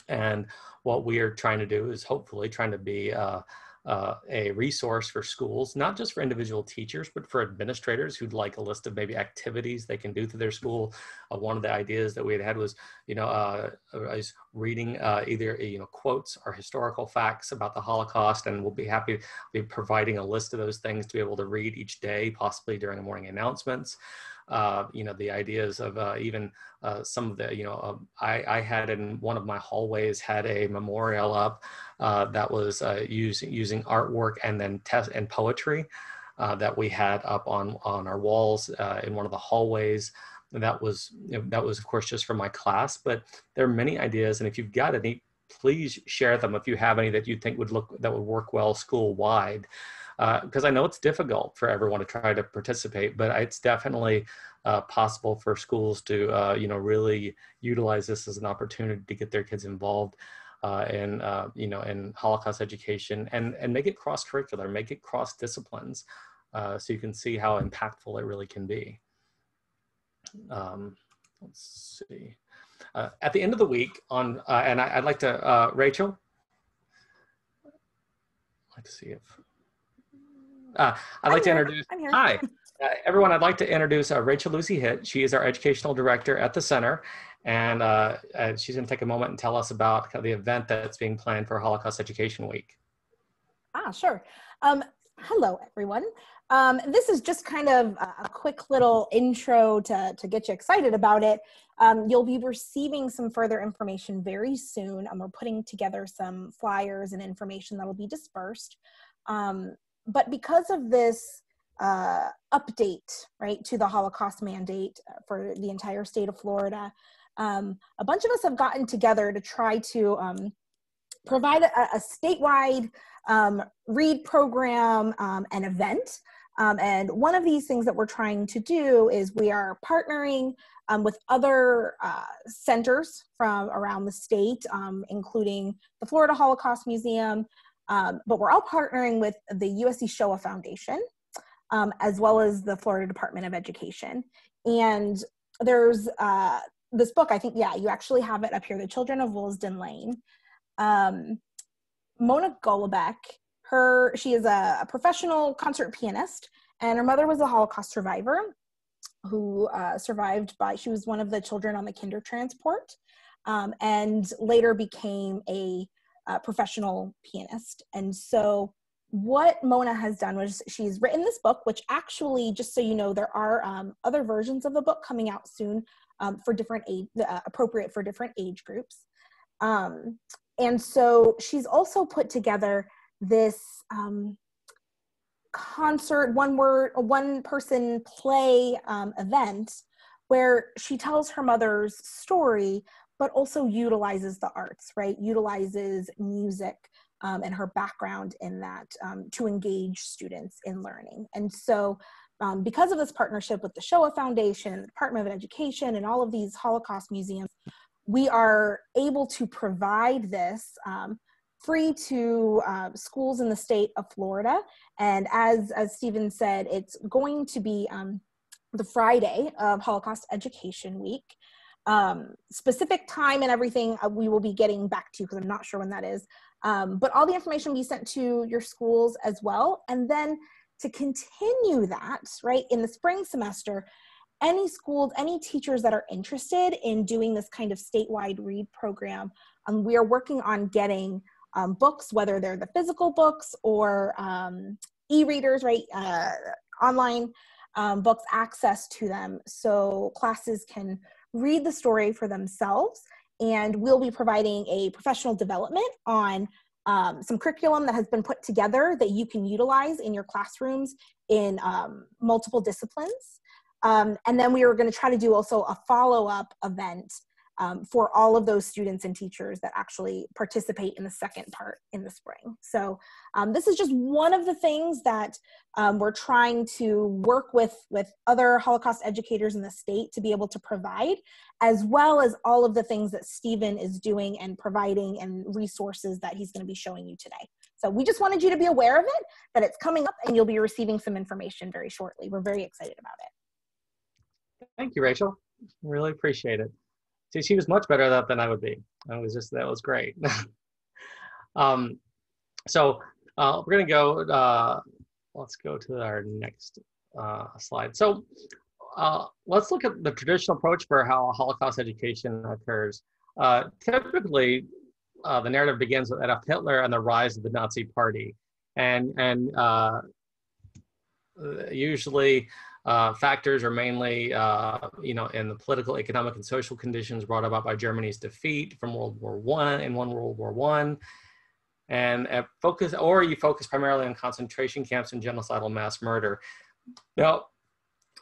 And what we are trying to do is hopefully trying to be a resource for schools, not just for individual teachers, but for administrators who'd like a list of maybe activities they can do through their school. One of the ideas that we had was, is reading either, quotes or historical facts about the Holocaust, and we'll be happy to be providing a list of those things to be able to read each day, possibly during morning announcements. The ideas of even some of the, I had in one of my hallways had a memorial up that was using artwork and then and poetry that we had up on our walls in one of the hallways. And that was of course just for my class, but there are many ideas, and if you've got any, please share them if you have any that you think would work well school wide. Because I know it's difficult for everyone to try to participate, but it's definitely possible for schools to, really utilize this as an opportunity to get their kids involved in Holocaust education, and make it cross-curricular, make it cross-disciplines, so you can see how impactful it really can be. Let's see. At the end of the week, and I'd like to, Rachel, I'd like to see if. I'd like to introduce, hi, everyone. I'd like to introduce Rachel Lucy Hitt. She is our educational director at the center, and she's going to take a moment and tell us about kind of the event that's being planned for Holocaust Education Week. Sure. Hello, everyone. This is just kind of a quick little intro to get you excited about it. You'll be receiving some further information very soon. We're putting together some flyers and information that will be dispersed. But because of this update, right, to the Holocaust Mandate for the entire state of Florida, a bunch of us have gotten together to try to provide a statewide read program and event. And one of these things that we're trying to do is we are partnering with other centers from around the state, including the Florida Holocaust Museum, but we're all partnering with the USC Shoah Foundation, as well as the Florida Department of Education. And there's this book, I think, yeah, you actually have it up here, The Children of Willesden Lane. Mona Golubeck, she is a professional concert pianist, and her mother was a Holocaust survivor who survived she was one of the children on the Kindertransport, and later became a professional pianist. And so what Mona has done was she's written this book, which actually, just so you know, there are other versions of the book coming out soon for different age, appropriate for different age groups. And so she's also put together this concert, one person play event where she tells her mother's story, but also utilizes the arts, right? Utilizes music and her background in that to engage students in learning. And so because of this partnership with the Shoah Foundation, the Department of Education, and all of these Holocaust museums, we are able to provide this free to schools in the state of Florida. And as Stephen said, it's going to be the Friday of Holocaust Education Week. Specific time and everything we will be getting back to, because I'm not sure when that is. But all the information will be sent to your schools as well. And then to continue that, right, in the spring semester, any schools, any teachers that are interested in doing this kind of statewide read program, we are working on getting books, whether they're the physical books or e-readers, right, online books, access to them so classes can read the story for themselves. And we'll be providing a professional development on some curriculum that has been put together that you can utilize in your classrooms in multiple disciplines. And then we are going to try to do also a follow-up event for all of those students and teachers that actually participate in the second part in the spring. So this is just one of the things that we're trying to work with other Holocaust educators in the state to be able to provide, as well as all of the things that Stephen is doing and providing and resources that he's going to be showing you today. So we just wanted you to be aware of it, that it's coming up, and you'll be receiving some information very shortly. We're very excited about it. Thank you, Rachel. Really appreciate it. See, she was much better at that than I would be. That was great. So we're going to go, let's go to our next slide. So let's look at the traditional approach for how Holocaust education occurs. Typically, the narrative begins with Adolf Hitler and the rise of the Nazi Party. And usually, factors are mainly, in the political, economic, and social conditions brought about by Germany's defeat from World War I and World War I. And you focus primarily on concentration camps and genocidal mass murder. Now,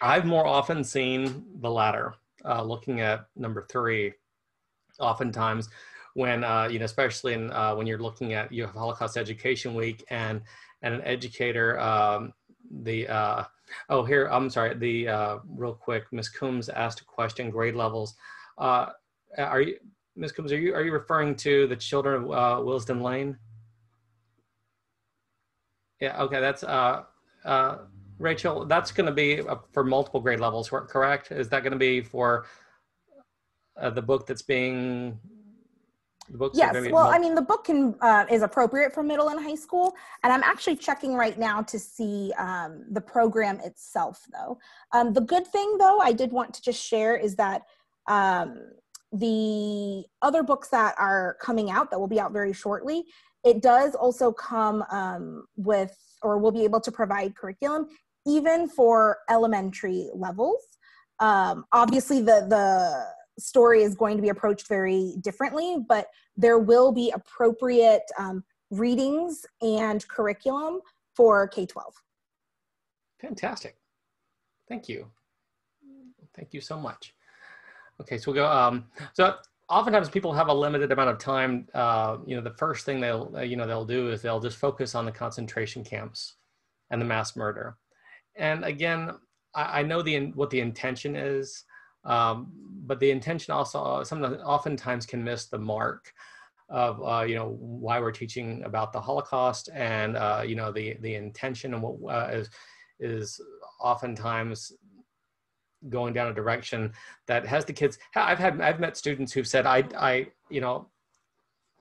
I've more often seen the latter, looking at number 3, oftentimes when, especially when you're looking at, you have Holocaust Education Week and an educator, real quick, Ms. Coombs asked a question, grade levels. Ms. Coombs, are you referring to the children of Willesden Lane? Yeah, okay, that's, Rachel, that's gonna be for multiple grade levels, correct? Is that gonna be for the book that's being, the books yes, well, I mean, the book is appropriate for middle and high school, and I'm actually checking right now to see the program itself, though. The good thing, though, I did want to just share is that the other books that are coming out, that will be out very shortly, it does also come with, or will be able to provide curriculum, even for elementary levels. Obviously, the story is going to be approached very differently, but there will be appropriate readings and curriculum for K-12. Fantastic. Thank you. Thank you so much. Okay, so we'll go, so oftentimes people have a limited amount of time. The first thing they'll do is they'll just focus on the concentration camps and the mass murder. And again, I know what the intention is, but the intention also oftentimes can miss the mark of why we're teaching about the Holocaust, and the intention and what is oftentimes going down a direction that has the kids. I've met students who've said, you know,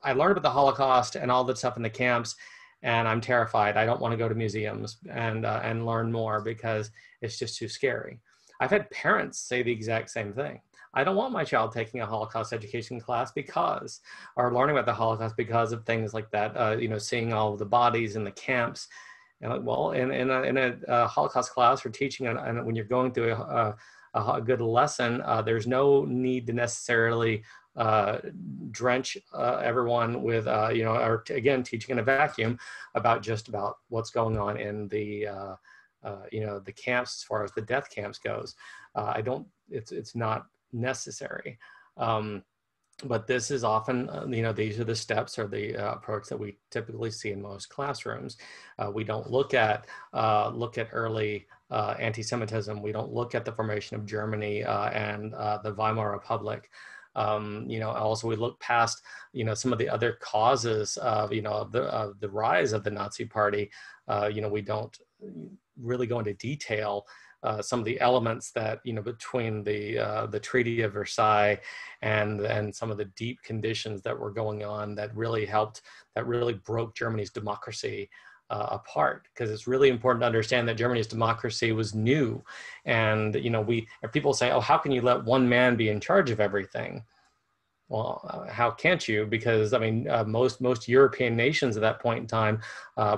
I learned about the Holocaust and all the stuff in the camps, and I'm terrified. I don't want to go to museums and learn more because it's just too scary. I've had parents say the exact same thing. I don't want my child taking a Holocaust education class because, or learning about the Holocaust because of things like that, you know, seeing all of the bodies in the camps. And well, in a Holocaust class or teaching, and when you're going through a good lesson, there's no need to necessarily drench everyone with, you know, or again, teaching in a vacuum about what's going on in the, you know, the camps as far as the death camps goes. It's not necessary. But this is often, you know, these are the steps or the approach that we typically see in most classrooms. We don't look at early anti-Semitism. We don't look at the formation of Germany and the Weimar Republic. You know, also we look past, you know, some of the other causes of, you know, the rise of the Nazi Party. You know, we don't really go into detail some of the elements that, you know, between the Treaty of Versailles and some of the deep conditions that were going on that really broke Germany's democracy apart, because it's really important to understand that Germany's democracy was new. And, you know, people say, oh, how can you let one man be in charge of everything? Well, how can't you? Because I mean, most European nations at that point in time,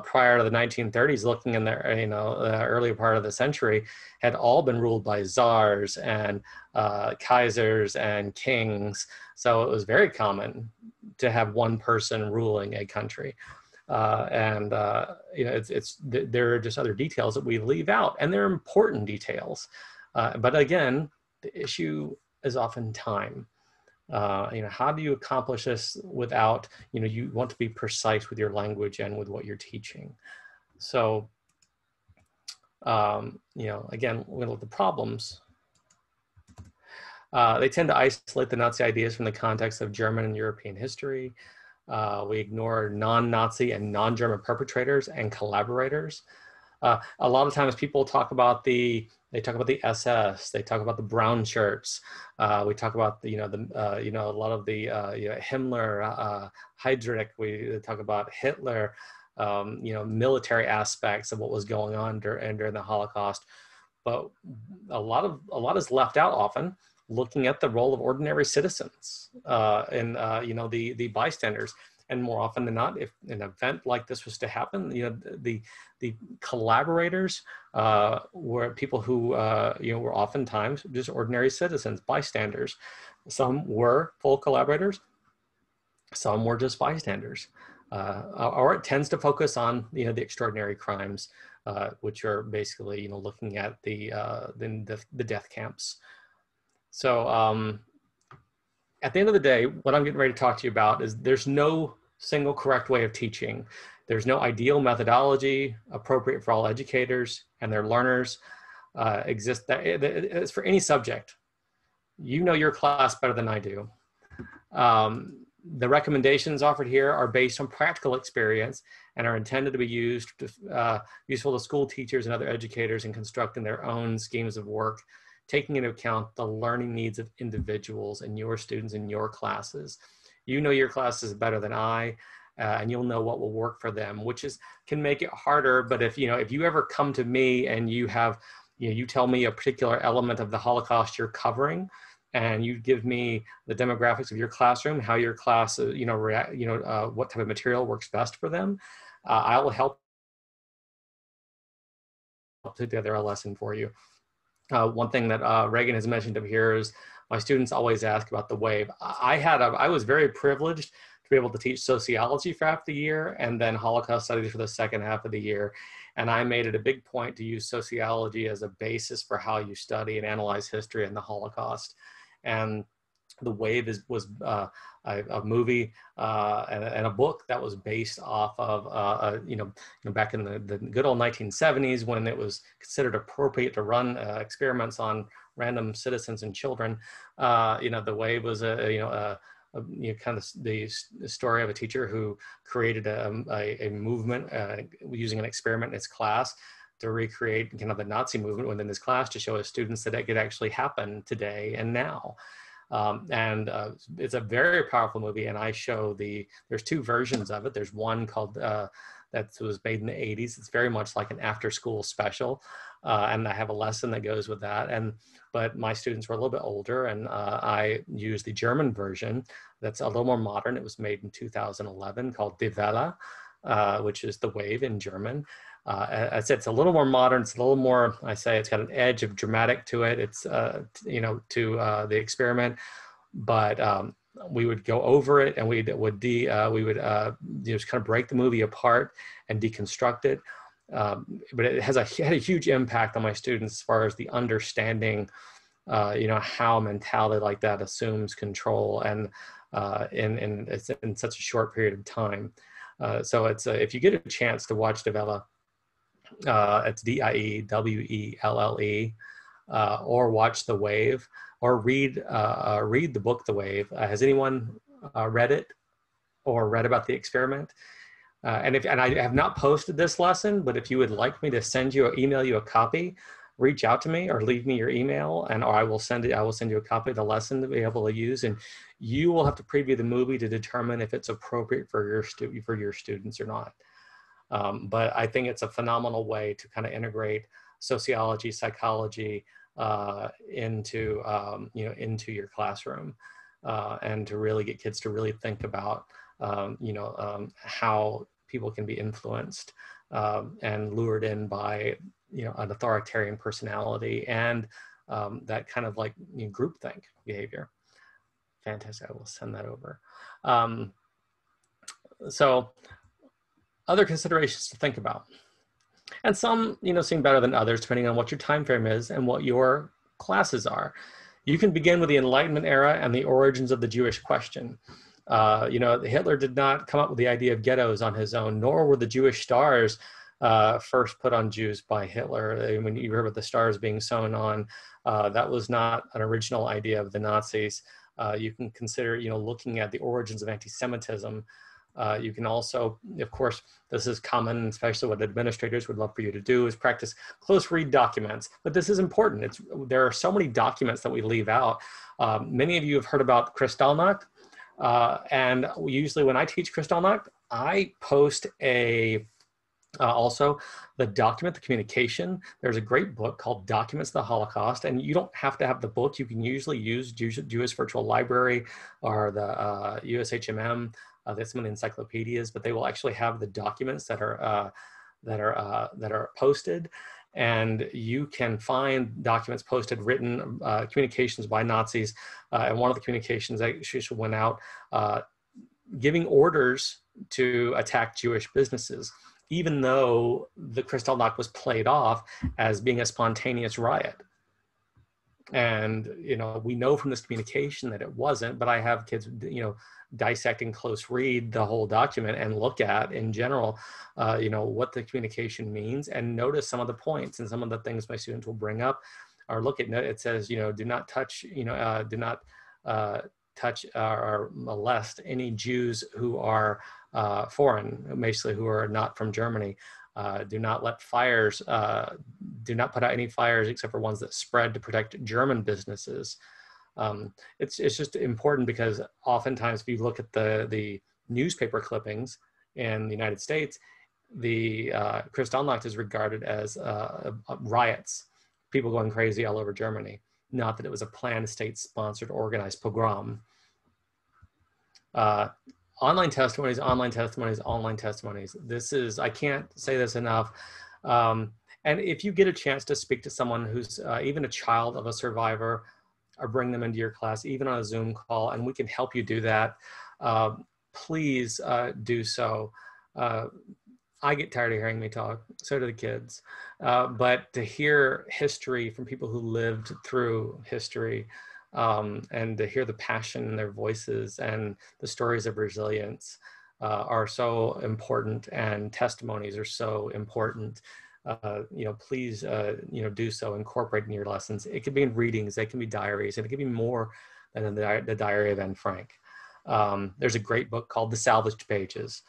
prior to the 1930s, looking in the earlier part of the century, had all been ruled by czars and kaisers and kings. So it was very common to have one person ruling a country. You know, there are just other details that we leave out, and they're important details. But again, the issue is often time. You know, how do you accomplish this without, you know, you want to be precise with your language and with what you're teaching. So, you know, again, we're gonna look at the problems. They tend to isolate the Nazi ideas from the context of German and European history. We ignore non-Nazi and non-German perpetrators and collaborators. A lot of times people talk about the SS, they talk about the brown shirts. We talk about the, you know, a lot of the, you know, Himmler, Heydrich. We talk about Hitler, you know, military aspects of what was going on during the Holocaust. But a lot is left out often, looking at the role of ordinary citizens and, you know, the bystanders. And more often than not, if an event like this was to happen, you know, the collaborators were people who, you know, were oftentimes just ordinary citizens, bystanders. Some were full collaborators, some were just bystanders. Or it tends to focus on, you know, the extraordinary crimes, which are basically, you know, looking at the death camps. So at the end of the day, what I'm getting ready to talk to you about is there's no single correct way of teaching. There's no ideal methodology appropriate for all educators and their learners. It's for any subject. You know your class better than I do. The recommendations offered here are based on practical experience and are intended to be useful to school teachers and other educators in constructing their own schemes of work, taking into account the learning needs of individuals and your students in your classes. You know your classes better than I, and you'll know what will work for them, which can make it harder. But if you ever come to me and you tell me a particular element of the Holocaust you're covering, and you give me the demographics of your classroom, how your class, what type of material works best for them, I will help put together a lesson for you. One thing that Reagan has mentioned up here is my students always ask about the wave. I was very privileged to be able to teach sociology for half the year and then Holocaust studies for the second half of the year. And I made it a big point to use sociology as a basis for how you study and analyze history and the Holocaust. And The Wave was a movie and a book that was based off of, back in the good old 1970s when it was considered appropriate to run experiments on random citizens and children. The Wave was kind of the story of a teacher who created a movement using an experiment in his class to recreate kind of the Nazi movement within this class to show his students that it could actually happen today and now. It's a very powerful movie, and I show there's two versions of it. There's one called, that was made in the 80s. It's very much like an after school special. And I have a lesson that goes with that. But my students were a little bit older, and I used the German version that's a little more modern. It was made in 2011 called Die Welle, which is the wave in German. I said it's a little more modern. It's a little more, I say it's got an edge of dramatic to it. It's, you know, to the experiment, but we would go over it, and we would just kind of break the movie apart and deconstruct it. But it had a huge impact on my students as far as the understanding, you know, how mentality like that assumes control, and it's in such a short period of time. So it's if you get a chance to watch Die Welle, it's DIEWELLE, or watch The Wave, or read the book The Wave. Has anyone read it or read about the experiment? And I have not posted this lesson, but if you would like me to send you or email you a copy, reach out to me or leave me your email, or I will send you a copy of the lesson to be able to use, and you will have to preview the movie to determine if it's appropriate for your students or not. But I think it's a phenomenal way to kind of integrate sociology, psychology into you know, into your classroom, and to really get kids to really think about you know, how people can be influenced and lured in by, you know, an authoritarian personality and that kind of like, you know, groupthink behavior. Fantastic. I will send that over. So other considerations to think about, and some, you know, seem better than others depending on what your time frame is and what your classes are. You can begin with the Enlightenment era and the origins of the Jewish question. You know, Hitler did not come up with the idea of ghettos on his own, nor were the Jewish stars first put on Jews by Hitler. When you hear about the stars being sewn on, that was not an original idea of the Nazis. You can consider, you know, looking at the origins of anti-Semitism. You can also, of course, this is common, especially what administrators would love for you to do, is practice close read documents. But this is important. There are so many documents that we leave out. Many of you have heard about Kristallnacht. And usually when I teach Kristallnacht, I post also the document, the communication. There's a great book called Documents of the Holocaust, and you don't have to have the book. You can usually use Jewish Virtual Library or the USHMM. There's some of the encyclopedias, but they will actually have the documents that are posted. And you can find documents posted, written communications by Nazis. And one of the communications actually went out giving orders to attack Jewish businesses, even though the Kristallnacht was played off as being a spontaneous riot. And, you know, we know from this communication that it wasn't, but I have kids, you know, dissect and close read the whole document and look at, in general, you know, what the communication means, and notice some of the points and some of the things my students will bring up, or look at it says, you know, do not touch, you know, do not touch or molest any Jews who are foreign, basically who are not from Germany. Do not let fires, do not put out any fires except for ones that spread to protect German businesses. It's just important because oftentimes if you look at the newspaper clippings in the United States, the Kristallnacht is regarded as riots, people going crazy all over Germany, not that it was a planned state-sponsored organized pogrom. Online testimonies, online testimonies, online testimonies. This is, I can't say this enough. And if you get a chance to speak to someone who's even a child of a survivor, or bring them into your class, even on a Zoom call, and we can help you do that, please do so. I get tired of hearing me talk, so do the kids. But to hear history from people who lived through history, and to hear the passion in their voices and the stories of resilience are so important, and testimonies are so important. You know, please, you know, do so, incorporate in your lessons. It could be in readings, it can be diaries, and it could be more than the Diary of Anne Frank. There's a great book called The Salvaged Pages.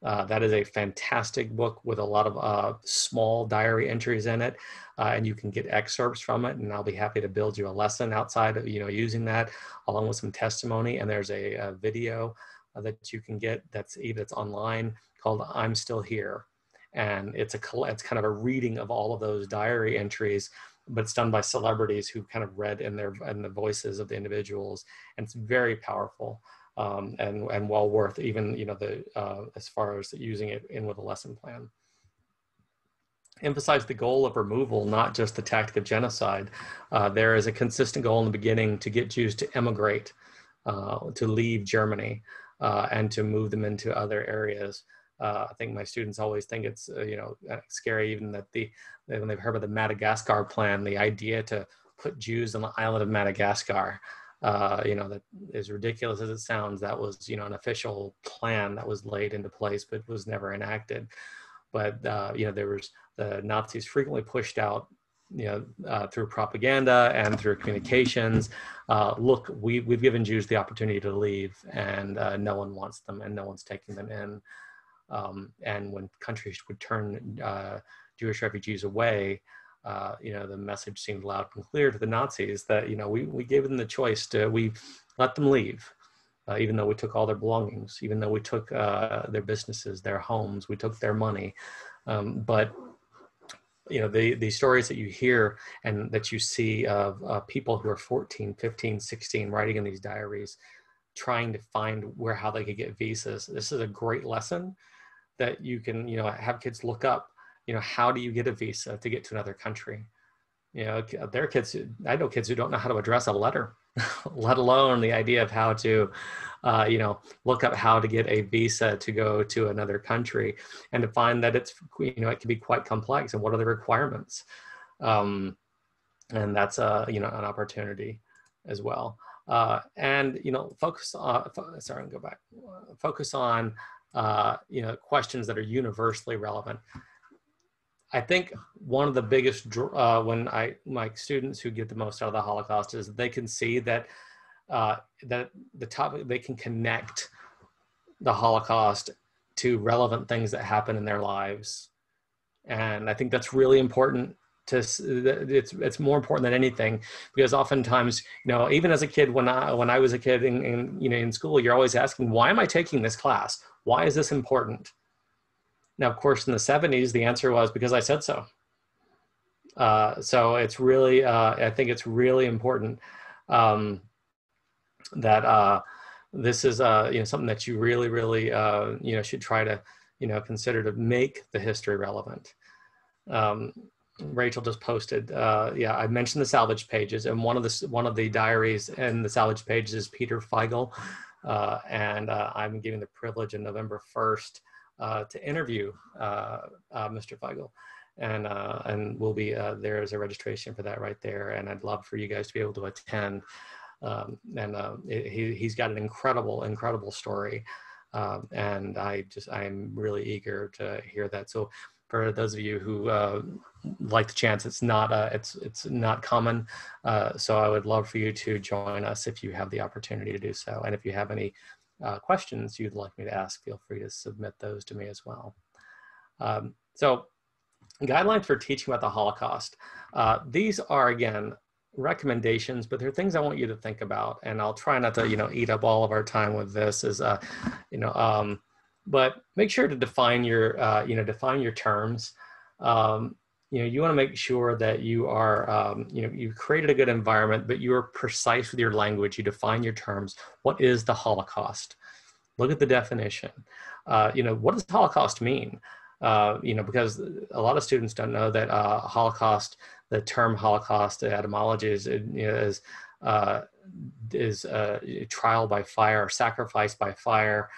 That is a fantastic book with a lot of small diary entries in it, and you can get excerpts from it, and I'll be happy to build you a lesson outside of, using that, along with some testimony. And there's a video that you can get that's online called I'm Still Here. And it's kind of a reading of all of those diary entries, but it's done by celebrities who kind of read in the voices of the individuals, and it's very powerful. And well worth even, as far as using it in with a lesson plan. Emphasize the goal of removal, not just the tactic of genocide. There is a consistent goal in the beginning to get Jews to emigrate, to leave Germany, and to move them into other areas. I think my students always think it's, scary, even that when they've heard of the Madagascar plan, the idea to put Jews on the island of Madagascar. That as ridiculous as it sounds, that was, an official plan that was laid into place, but was never enacted. But, the Nazis frequently pushed out, through propaganda and through communications, look, we've given Jews the opportunity to leave, and no one wants them, and no one's taking them in. And when countries would turn Jewish refugees away, the message seemed loud and clear to the Nazis that, we gave them the choice we let them leave, even though we took all their belongings, even though we took their businesses, their homes, we took their money. But, the stories that you hear and that you see of people who are 14, 15, 16, writing in these diaries, trying to find how they could get visas. This is a great lesson that you can, have kids look up. How do you get a visa to get to another country? There are kids, I know kids who don't know how to address a letter, let alone the idea of how to, look up how to get a visa to go to another country, and to find that it's, it can be quite complex, and what are the requirements? And that's, an opportunity as well. And, focus on, focus on, questions that are universally relevant. I think one of the biggest, my students who get the most out of the Holocaust is they can see that, that the topic, they can connect the Holocaust to relevant things that happen in their lives. And I think that's really important. It's more important than anything, because oftentimes, even as a kid, when I was a kid in school, you're always asking, why am I taking this class? Why is this important? Now, of course, in the 70s, the answer was because I said so. So it's really, I think it's really important that this is, something that you really, really, should try to, consider to make the history relevant. Rachel just posted, I mentioned the Salvaged Pages, and one of the diaries in the Salvaged Pages is Peter Feigl, and I'm giving the privilege on November 1st to interview Mr. Feigl, and we'll be there as a registration for that right there, and I'd love for you guys to be able to attend. He's got an incredible story, and I'm really eager to hear that. So for those of you who like the chance, it's not common, so I would love for you to join us if you have the opportunity to do so. And if you have any questions you'd like me to ask, feel free to submit those to me as well. So guidelines for teaching about the Holocaust. These are, again, recommendations, but they're things I want you to think about, and I'll try not to, eat up all of our time with this, but make sure to define your, define your terms. You want to make sure that you are, you've created a good environment, but you are precise with your language. You define your terms. What is the Holocaust? Look at the definition. What does Holocaust mean? Because a lot of students don't know that Holocaust, the term Holocaust, the etymology is trial by fire, sacrifice by fire,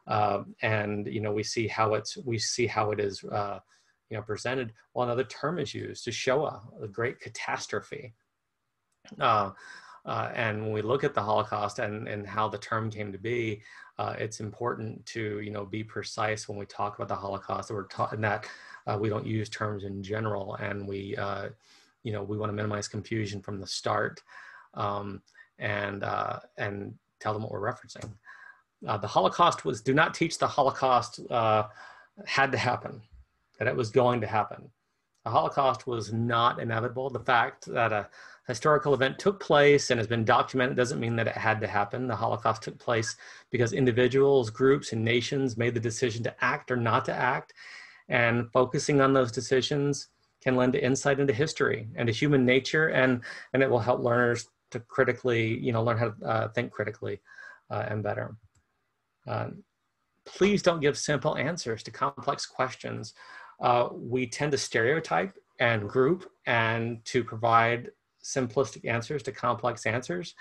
and we see how it is presented. Well, another term is used to show a great catastrophe. And when we look at the Holocaust and how the term came to be, it's important to be precise when we talk about the Holocaust. That we're taught that we don't use terms in general, and we we want to minimize confusion from the start, and tell them what we're referencing. The Holocaust do not teach the Holocaust had to happen, that it was going to happen. The Holocaust was not inevitable. The fact that a historical event took place and has been documented doesn't mean that it had to happen. The Holocaust took place because individuals, groups, and nations made the decision to act or not to act. And focusing on those decisions can lend to insight into history and to human nature, and it will help learners to critically, learn how to think critically and better. Please don't give simple answers to complex questions. We tend to stereotype and group and to provide simplistic answers to complex answers.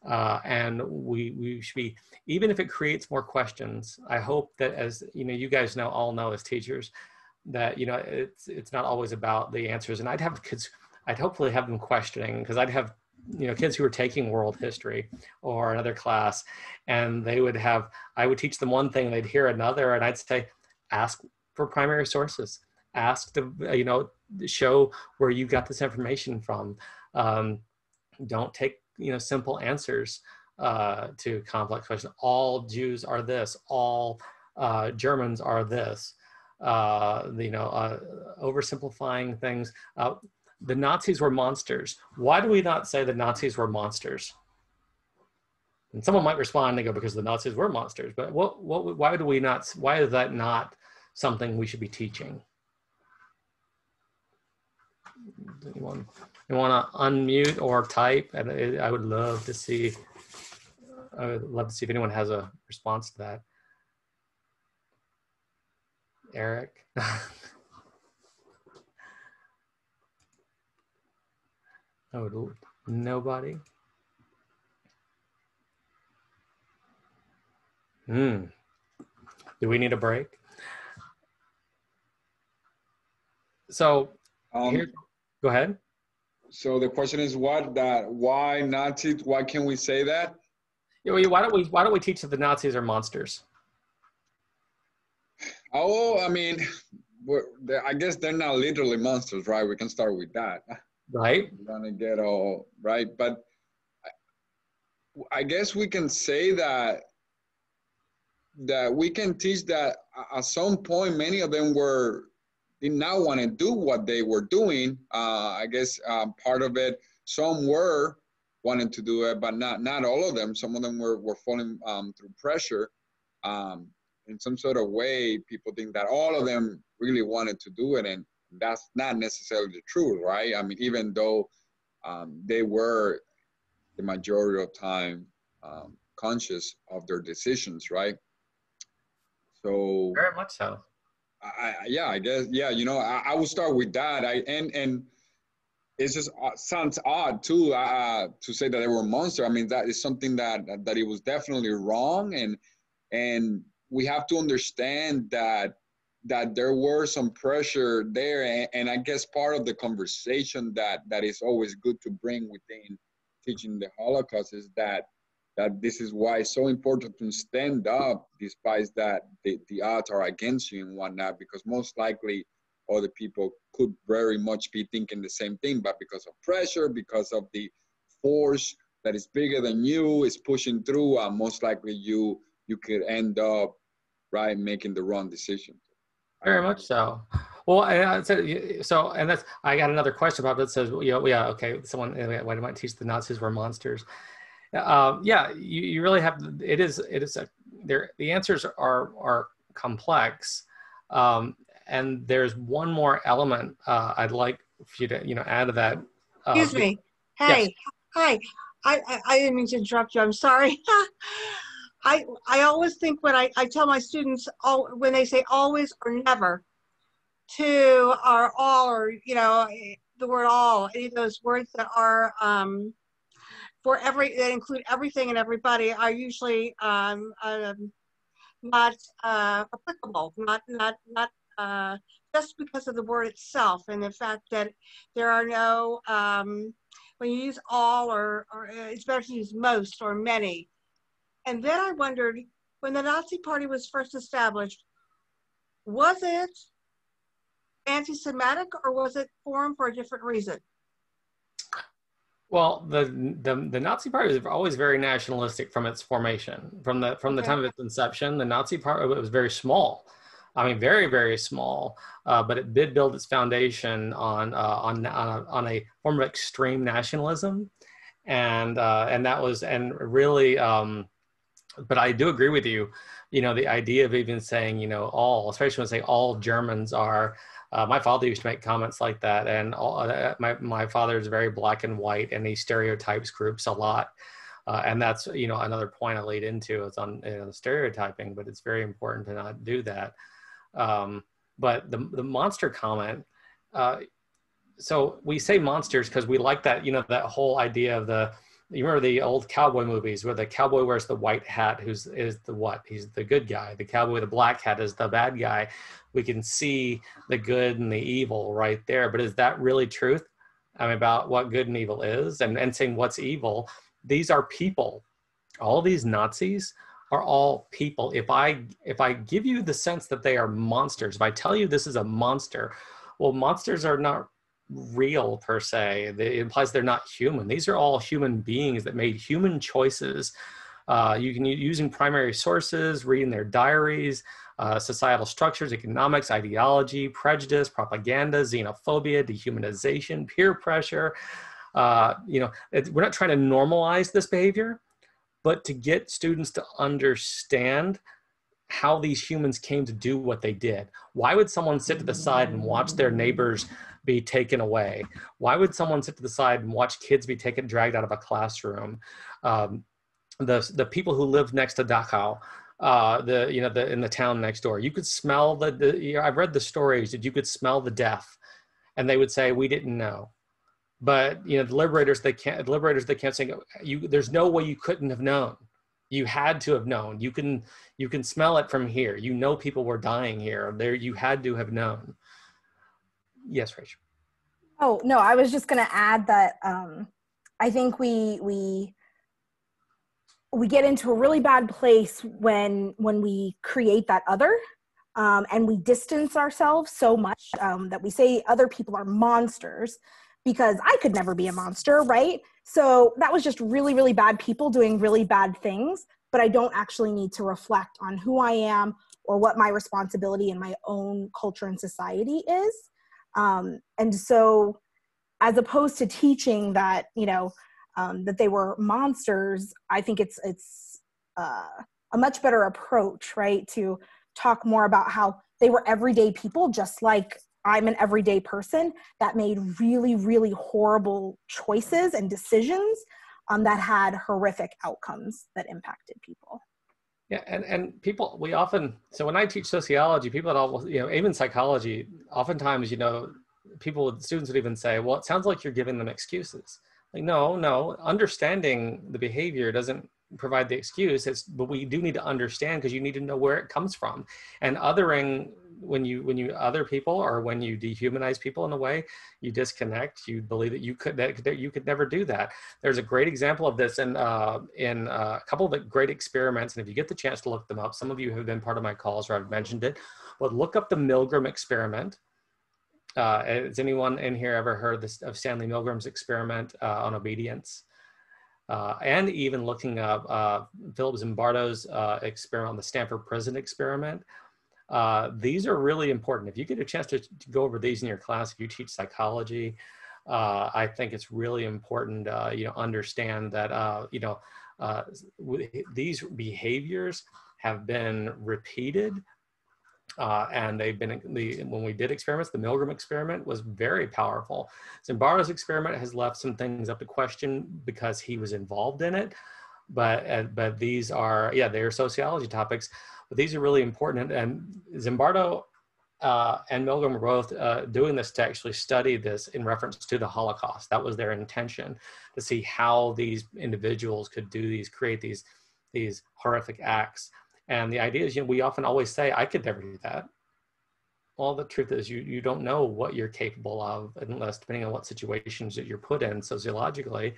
And we should be, even if it creates more questions, I hope that, as you guys all know as teachers, that it's not always about the answers. And I'd hopefully have them questioning, because I'd have kids who were taking world history or another class, and I would teach them one thing, they'd hear another, and I'd say, ask for primary sources, ask to show where you got this information from. Don't take simple answers to complex questions. All Jews are this, all Germans are this. Oversimplifying things. The Nazis were monsters. Why do we not say the Nazis were monsters? And someone might respond and go, because the Nazis were monsters. But why do we not? Why is that not something we should be teaching? Anyone want to unmute or type? And I would love to see. I would love to see if anyone has a response to that. Eric. Oh, nobody. Do we need a break? So here, go ahead. So the question is, why Nazis? Why can we say that? Yeah, why don't we teach that the Nazis are monsters? Oh, I mean, I guess they're not literally monsters, right? We can start with that. Right. We're gonna get all right, but I guess we can say that we can teach that at some point many of them did not want to do what they were doing. I guess part of it, some were wanting to do it, but not all of them. Some of them were falling through pressure. In some sort of way, people think that all of them really wanted to do it, and that's not necessarily the truth, right? I mean, even though they were the majority of time conscious of their decisions, right? So very much so. I guess, I will start with that. And it's just sounds odd too to say that they were monsters. I mean, that is something that it was definitely wrong, and we have to understand that there were some pressure there, and I guess part of the conversation that is always good to bring within teaching the Holocaust is that this is why it's so important to stand up despite that the odds are against you and whatnot, because most likely other people could very much be thinking the same thing, but because of pressure, because of the force that is bigger than you is pushing through, most likely you could end up making the wrong decision. Very much so. Well, and that's, I got another question about it that says, okay, someone, why do I teach the Nazis were monsters? You really have, the answers are complex. And there's one more element I'd like for you to, add to that. Excuse me. Hey, yes. Hi. I didn't mean to interrupt you. I'm sorry. I always think when I tell my students, when they say always or never, to or all, or the word all, any of those words that are that include everything and everybody, are usually not applicable, not just because of the word itself and the fact that there are no when you use all or it's better to use most or many. And then I wondered, when the Nazi Party was first established, was it anti-Semitic or was it formed for a different reason? Well, the Nazi Party was always very nationalistic from its formation. From the time of its inception, the Nazi Party was very small. I mean, very, very small. But it did build its foundation on a form of extreme nationalism, and that was really. But I do agree with you. You know, the idea of even saying, you know, all, especially when say all Germans are. My father used to make comments like that, and my father is very black and white, and he stereotypes groups a lot, and that's, you know, another point I lead into is on, you know, the stereotyping, but it's very important to not do that. But the monster comment, so we say monsters because we like that, you know, that whole idea of you remember the old cowboy movies where the cowboy wears the white hat, is the what? He's the good guy. The cowboy with the black hat is the bad guy. We can see the good and the evil right there. But is that really truth? I mean, about what good and evil is, and saying what's evil. These are people. All these Nazis are all people. If I give you the sense that they are monsters, if I tell you this is a monster, well, monsters are not real per se. It implies they're not human. These are all human beings that made human choices. You can using primary sources, reading their diaries, societal structures, economics, ideology, prejudice, propaganda, xenophobia, dehumanization, peer pressure. You know, we're not trying to normalize this behavior, but to get students to understand how these humans came to do what they did. Why would someone sit to the side and watch their neighbors be taken away? Why would someone sit to the side and watch kids be dragged out of a classroom? The people who lived next to Dachau, in the town next door, you could smell I've read the stories that you could smell the death, and they would say, we didn't know. But, you know, the liberators, they can't say, there's no way you couldn't have known. You had to have known. You can smell it from here. You know, people were dying here. There, you had to have known. Yes, Rachel. Oh, no, I was just going to add that I think we get into a really bad place when we create that other, and we distance ourselves so much that we say other people are monsters, because I could never be a monster, right? So that was just really, really bad people doing really bad things, but I don't actually need to reflect on who I am or what my responsibility in my own culture and society is. And so as opposed to teaching that, you know, that they were monsters, I think it's a much better approach, right? To talk more about how they were everyday people, just like I'm an everyday person that made really, really horrible choices and decisions that had horrific outcomes that impacted people. Yeah, and people, we often, so when I teach sociology, people at all, you know, even psychology, oftentimes, you know, students would even say, well, it sounds like you're giving them excuses. Like, no, understanding the behavior doesn't provide the excuse, but we do need to understand, because you need to know where it comes from. And othering, when you other people, or when you dehumanize people in a way, you disconnect. You believe that you could never do that. There's a great example of this in a couple of the great experiments, and if you get the chance to look them up, some of you have been part of my calls or I've mentioned it, but look up the Milgram Experiment. Has anyone in here ever heard of Stanley Milgram's experiment on obedience? And even looking up Philip Zimbardo's experiment on the Stanford Prison Experiment. These are really important. If you get a chance to go over these in your class, if you teach psychology, I think it's really important, you know, understand that, you know, these behaviors have been repeated, and they've been, when we did experiments, the Milgram experiment was very powerful. Zimbardo's experiment has left some things up to question because he was involved in it, but these are, yeah, they're sociology topics. But these are really important, and Zimbardo and Milgram were both doing this to actually study this in reference to the Holocaust. That was their intention, to see how these individuals could create these horrific acts. And the idea is, you know, we often always say, I could never do that. Well, the truth is you don't know what you're capable of, unless, depending on what situations that you're put in sociologically.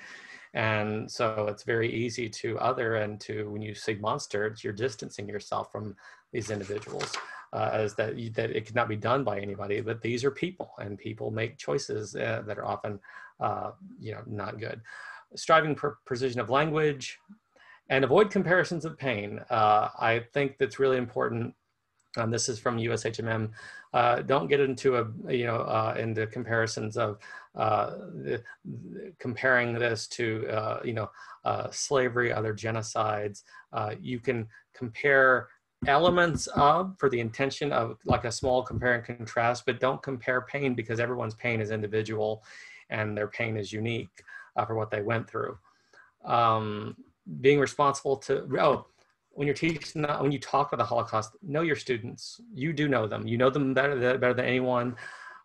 And so it's very easy to other, and to, when you say monster, you're distancing yourself from these individuals. as that it cannot be done by anybody, but these are people, and people make choices that are often, not good. Striving for precision of language, and avoid comparisons of pain. I think that's really important. This is from USHMM. Don't get into into comparisons of comparing this to slavery, other genocides. You can compare elements of for the intention of like a small compare and contrast, but don't compare pain, because everyone's pain is individual and their pain is unique for what they went through. Being responsible to, when you're teaching, when you talk about the Holocaust, know your students. You do know them. You know them better than anyone.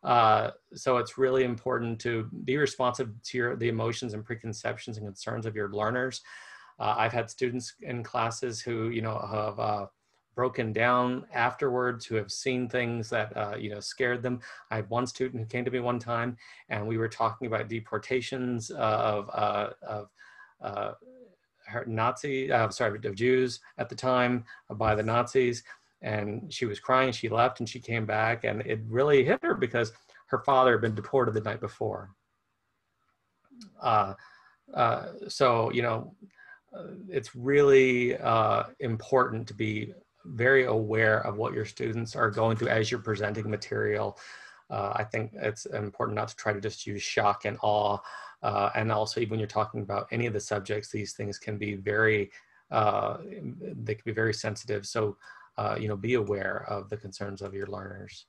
So it's really important to be responsive to the emotions and preconceptions and concerns of your learners. I've had students in classes who, have broken down afterwards, who have seen things that, scared them. I had one student who came to me one time, and we were talking about deportations of Jews at the time by the Nazis. And she was crying, she left, and she came back, and it really hit her because her father had been deported the night before. It's really important to be very aware of what your students are going through as you're presenting material. I think it's important not to try to just use shock and awe. And also, even when you're talking about any of the subjects, these things can be very, they can be very sensitive. So, be aware of the concerns of your learners.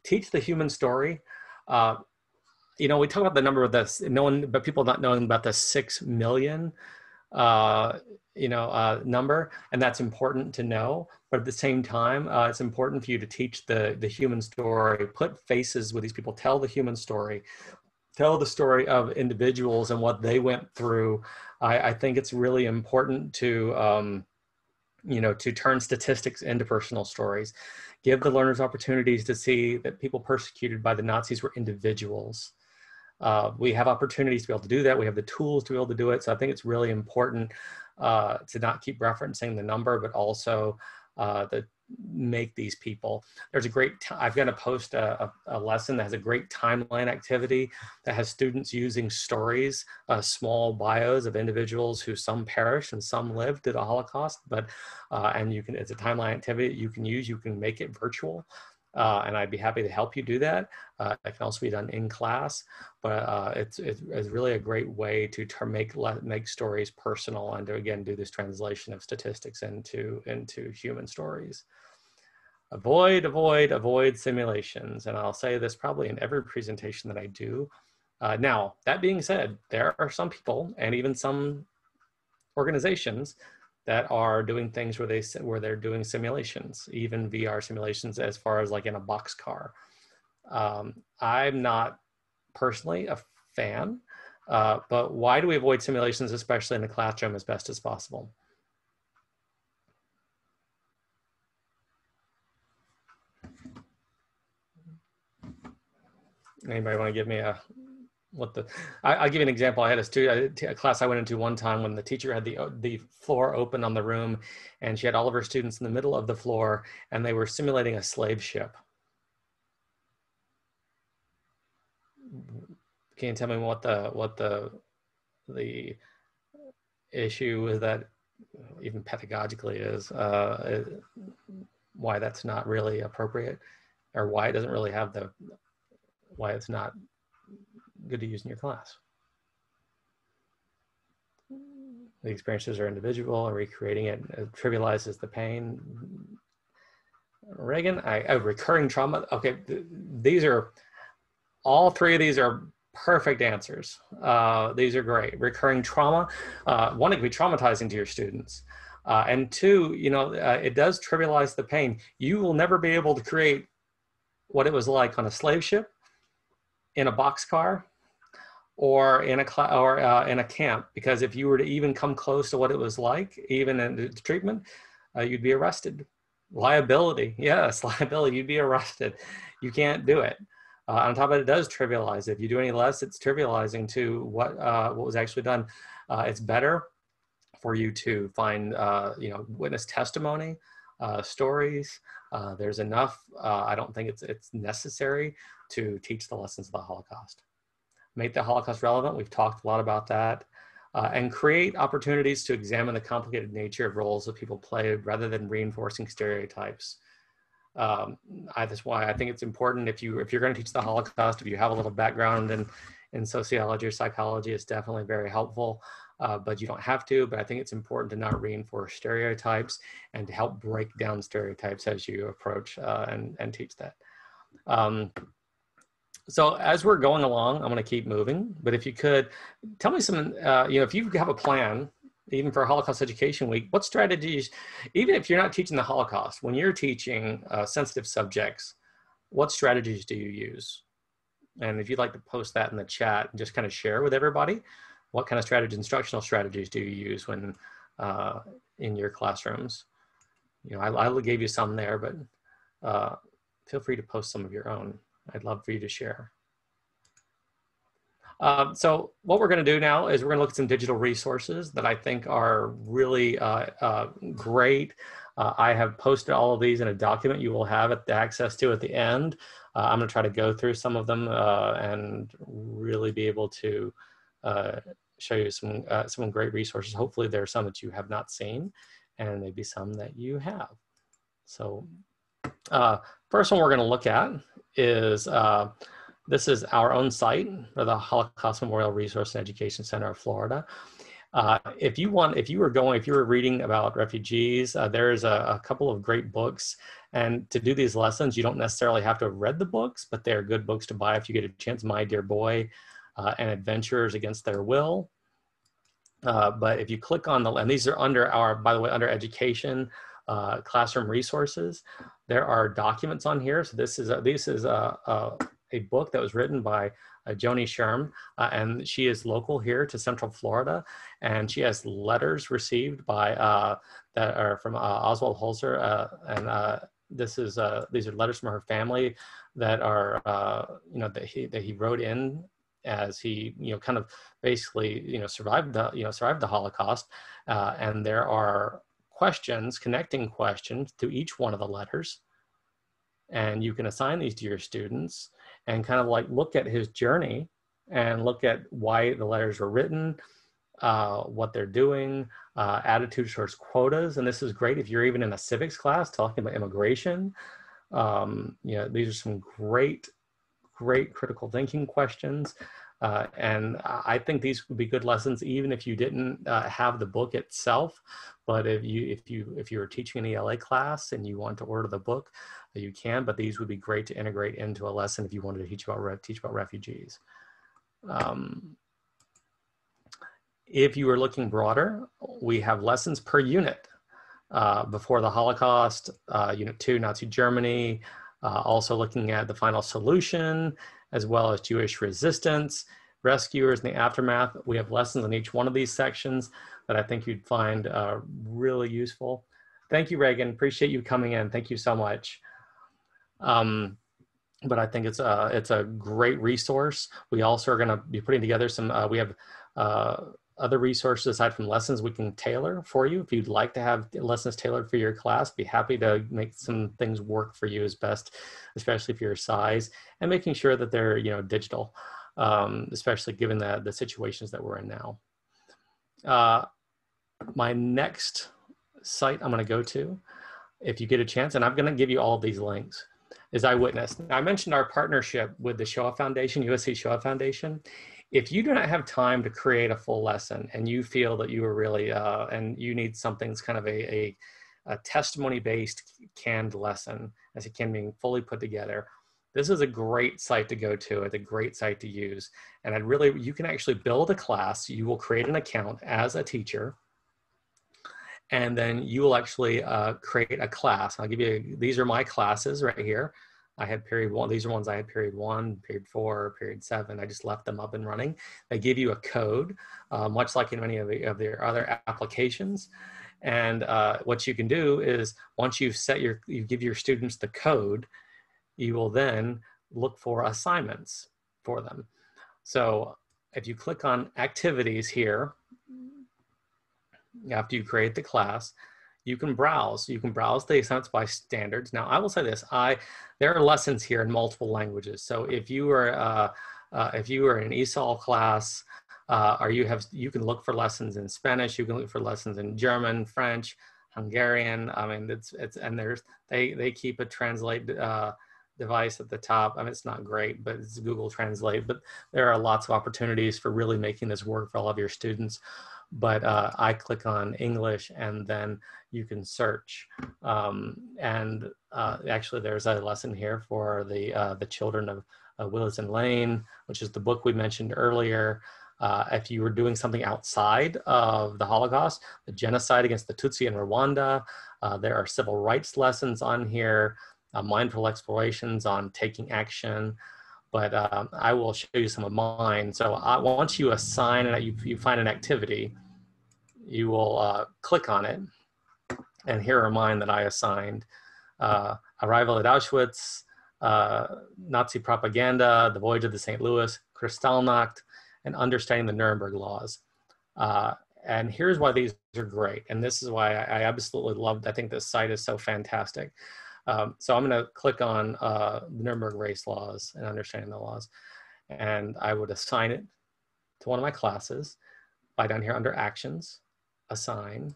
Teach the human story. We talk about the number of this, but people not knowing about the 6 million, number, and that's important to know. But at the same time, it's important for you to teach the human story, put faces with these people, tell the human story, tell the story of individuals and what they went through. I think it's really important to, to turn statistics into personal stories. Give the learners opportunities to see that people persecuted by the Nazis were individuals. We have opportunities to be able to do that. We have the tools to be able to do it. So I think it's really important to not keep referencing the number, but also to make these people. There's a great, I've got to post a lesson that has a great timeline activity that has students using stories, small bios of individuals who some perished and some lived through the Holocaust, but, and you can, it's a timeline activity you can use, you can make it virtual. And I'd be happy to help you do that. It can also be done in class, but it's really a great way to make stories personal and to, again, do this translation of statistics into human stories. Avoid simulations. And I'll say this probably in every presentation that I do. Now, that being said, there are some people and even some organizations that are doing things where they're doing simulations, even VR simulations, as far as like in a boxcar. I'm not personally a fan, but why do we avoid simulations, especially in the classroom, as best as possible? Anybody want to give me I'll give you an example. I had a class I went into one time when the teacher had the floor open on the room, and she had all of her students in the middle of the floor, and they were simulating a slave ship. Can you tell me what the issue with that, even pedagogically, is? Why that's not really appropriate, or why it doesn't really have why it's not good to use in your class? The experiences are individual, and recreating it trivializes the pain. Reagan, recurring trauma. Okay, these are, all three of these are perfect answers. These are great. Recurring trauma, one, it can be traumatizing to your students. And two, it does trivialize the pain. You will never be able to create what it was like on a slave ship, in a boxcar, or in a camp, because if you were to even come close to what it was like, even in the treatment, you'd be arrested. Liability, yes, liability, you'd be arrested. You can't do it. On top of it, it does trivialize it. If you do any less, it's trivializing to what was actually done. It's better for you to find, witness testimony, stories. There's enough. I don't think it's necessary to teach the lessons of the Holocaust. Make the Holocaust relevant. We've talked a lot about that. And create opportunities to examine the complicated nature of roles that people play rather than reinforcing stereotypes. That's why I think it's important if you're going to teach the Holocaust, if you have a little background in sociology or psychology, it's definitely very helpful. But you don't have to, but I think it's important to not reinforce stereotypes and to help break down stereotypes as you approach and teach that. So as we're going along, I'm going to keep moving, but if you could tell me some, if you have a plan, even for Holocaust Education Week, what strategies, even if you're not teaching the Holocaust, when you're teaching sensitive subjects, what strategies do you use? And if you'd like to post that in the chat and just kind of share with everybody, what kind of instructional strategies do you use when in your classrooms? I gave you some there, but feel free to post some of your own. I'd love for you to share. So what we're going to do now is we're going to look at some digital resources that I think are really great. I have posted all of these in a document you will have access to at the end. I'm going to try to go through some of them and really be able to show you some great resources. Hopefully there are some that you have not seen and maybe some that you have. So first one we're going to look at is this is our own site for the Holocaust Memorial Resource and Education Center of Florida. If you were reading about refugees, there's a couple of great books. And to do these lessons, you don't necessarily have to have read the books, but they're good books to buy if you get a chance. My Dear Boy and Adventurers Against Their Will. But if you click on and these are under by the way, under education, classroom resources, there are documents on here. So this is a book that was written by Joni Sherm, and she is local here to Central Florida, and she has letters received by that are from Oswald Holzer, and these are letters from her family that are that he wrote in as he kind of basically survived the Holocaust, and there are connecting questions to each one of the letters, and you can assign these to your students and kind of like look at his journey and look at why the letters were written, what they're doing, attitudes towards quotas. And this is great if you're even in a civics class talking about immigration. These are some great critical thinking questions. And I think these would be good lessons even if you didn't have the book itself. But if you were teaching an ELA class and you want to order the book, you can. But these would be great to integrate into a lesson if you wanted to teach about refugees. If you were looking broader, we have lessons per unit. Before the Holocaust, Unit 2, Nazi Germany, also looking at the final solution, as well as Jewish resistance, rescuers in the aftermath. We have lessons in each one of these sections that I think you'd find really useful. Thank you, Reagan. Appreciate you coming in. Thank you so much. But I think it's a great resource. We also are going to be putting together some, we have other resources aside from lessons we can tailor for you. If you'd like to have lessons tailored for your class, be happy to make some things work for you as best, especially for your size, and making sure that they're digital, especially given the situations that we're in now. My next site I'm going to go to, if you get a chance, and I'm going to give you all of these links, is Eyewitness. Now, I mentioned our partnership with the Shoah Foundation, USC Shoah Foundation. If you do not have time to create a full lesson and you feel that you are really, and you need something that's kind of a testimony-based canned lesson, as it can be fully put together, this is a great site to go to. It's a great site to use. And you can actually build a class. You will create an account as a teacher, and then you will actually create a class. I'll give you, these are my classes right here. I had period 1. These are ones I had period 1, period 4, period 7. I just left them up and running. They give you a code, much like in many of their other applications. And what you can do is once you give your students the code, you will then look for assignments for them. So if you click on activities here, after you create the class, you can browse. You can browse the assignments by standards. Now, I will say this: there are lessons here in multiple languages. So if you are in an ESOL class, or you can look for lessons in Spanish. You can look for lessons in German, French, Hungarian. I mean, they keep a translate device at the top. I mean, it's not great, but it's Google Translate. But there are lots of opportunities for really making this work for all of your students. But I click on English, and then you can search. Actually, there's a lesson here for the children of Willis and Lane, which is the book we mentioned earlier. If you were doing something outside of the Holocaust, the genocide against the Tutsi in Rwanda, there are civil rights lessons on here, mindful explorations on taking action. But I will show you some of mine. So once you assign and you find an activity, you will click on it. And here are mine that I assigned. Arrival at Auschwitz, Nazi propaganda, the voyage of the St. Louis, Kristallnacht, and understanding the Nuremberg laws. And here's why these are great. And this is why I absolutely loved, I think this site is so fantastic. So I'm gonna click on the Nuremberg race laws and understanding the laws. And I would assign it to one of my classes by down here under actions, assign,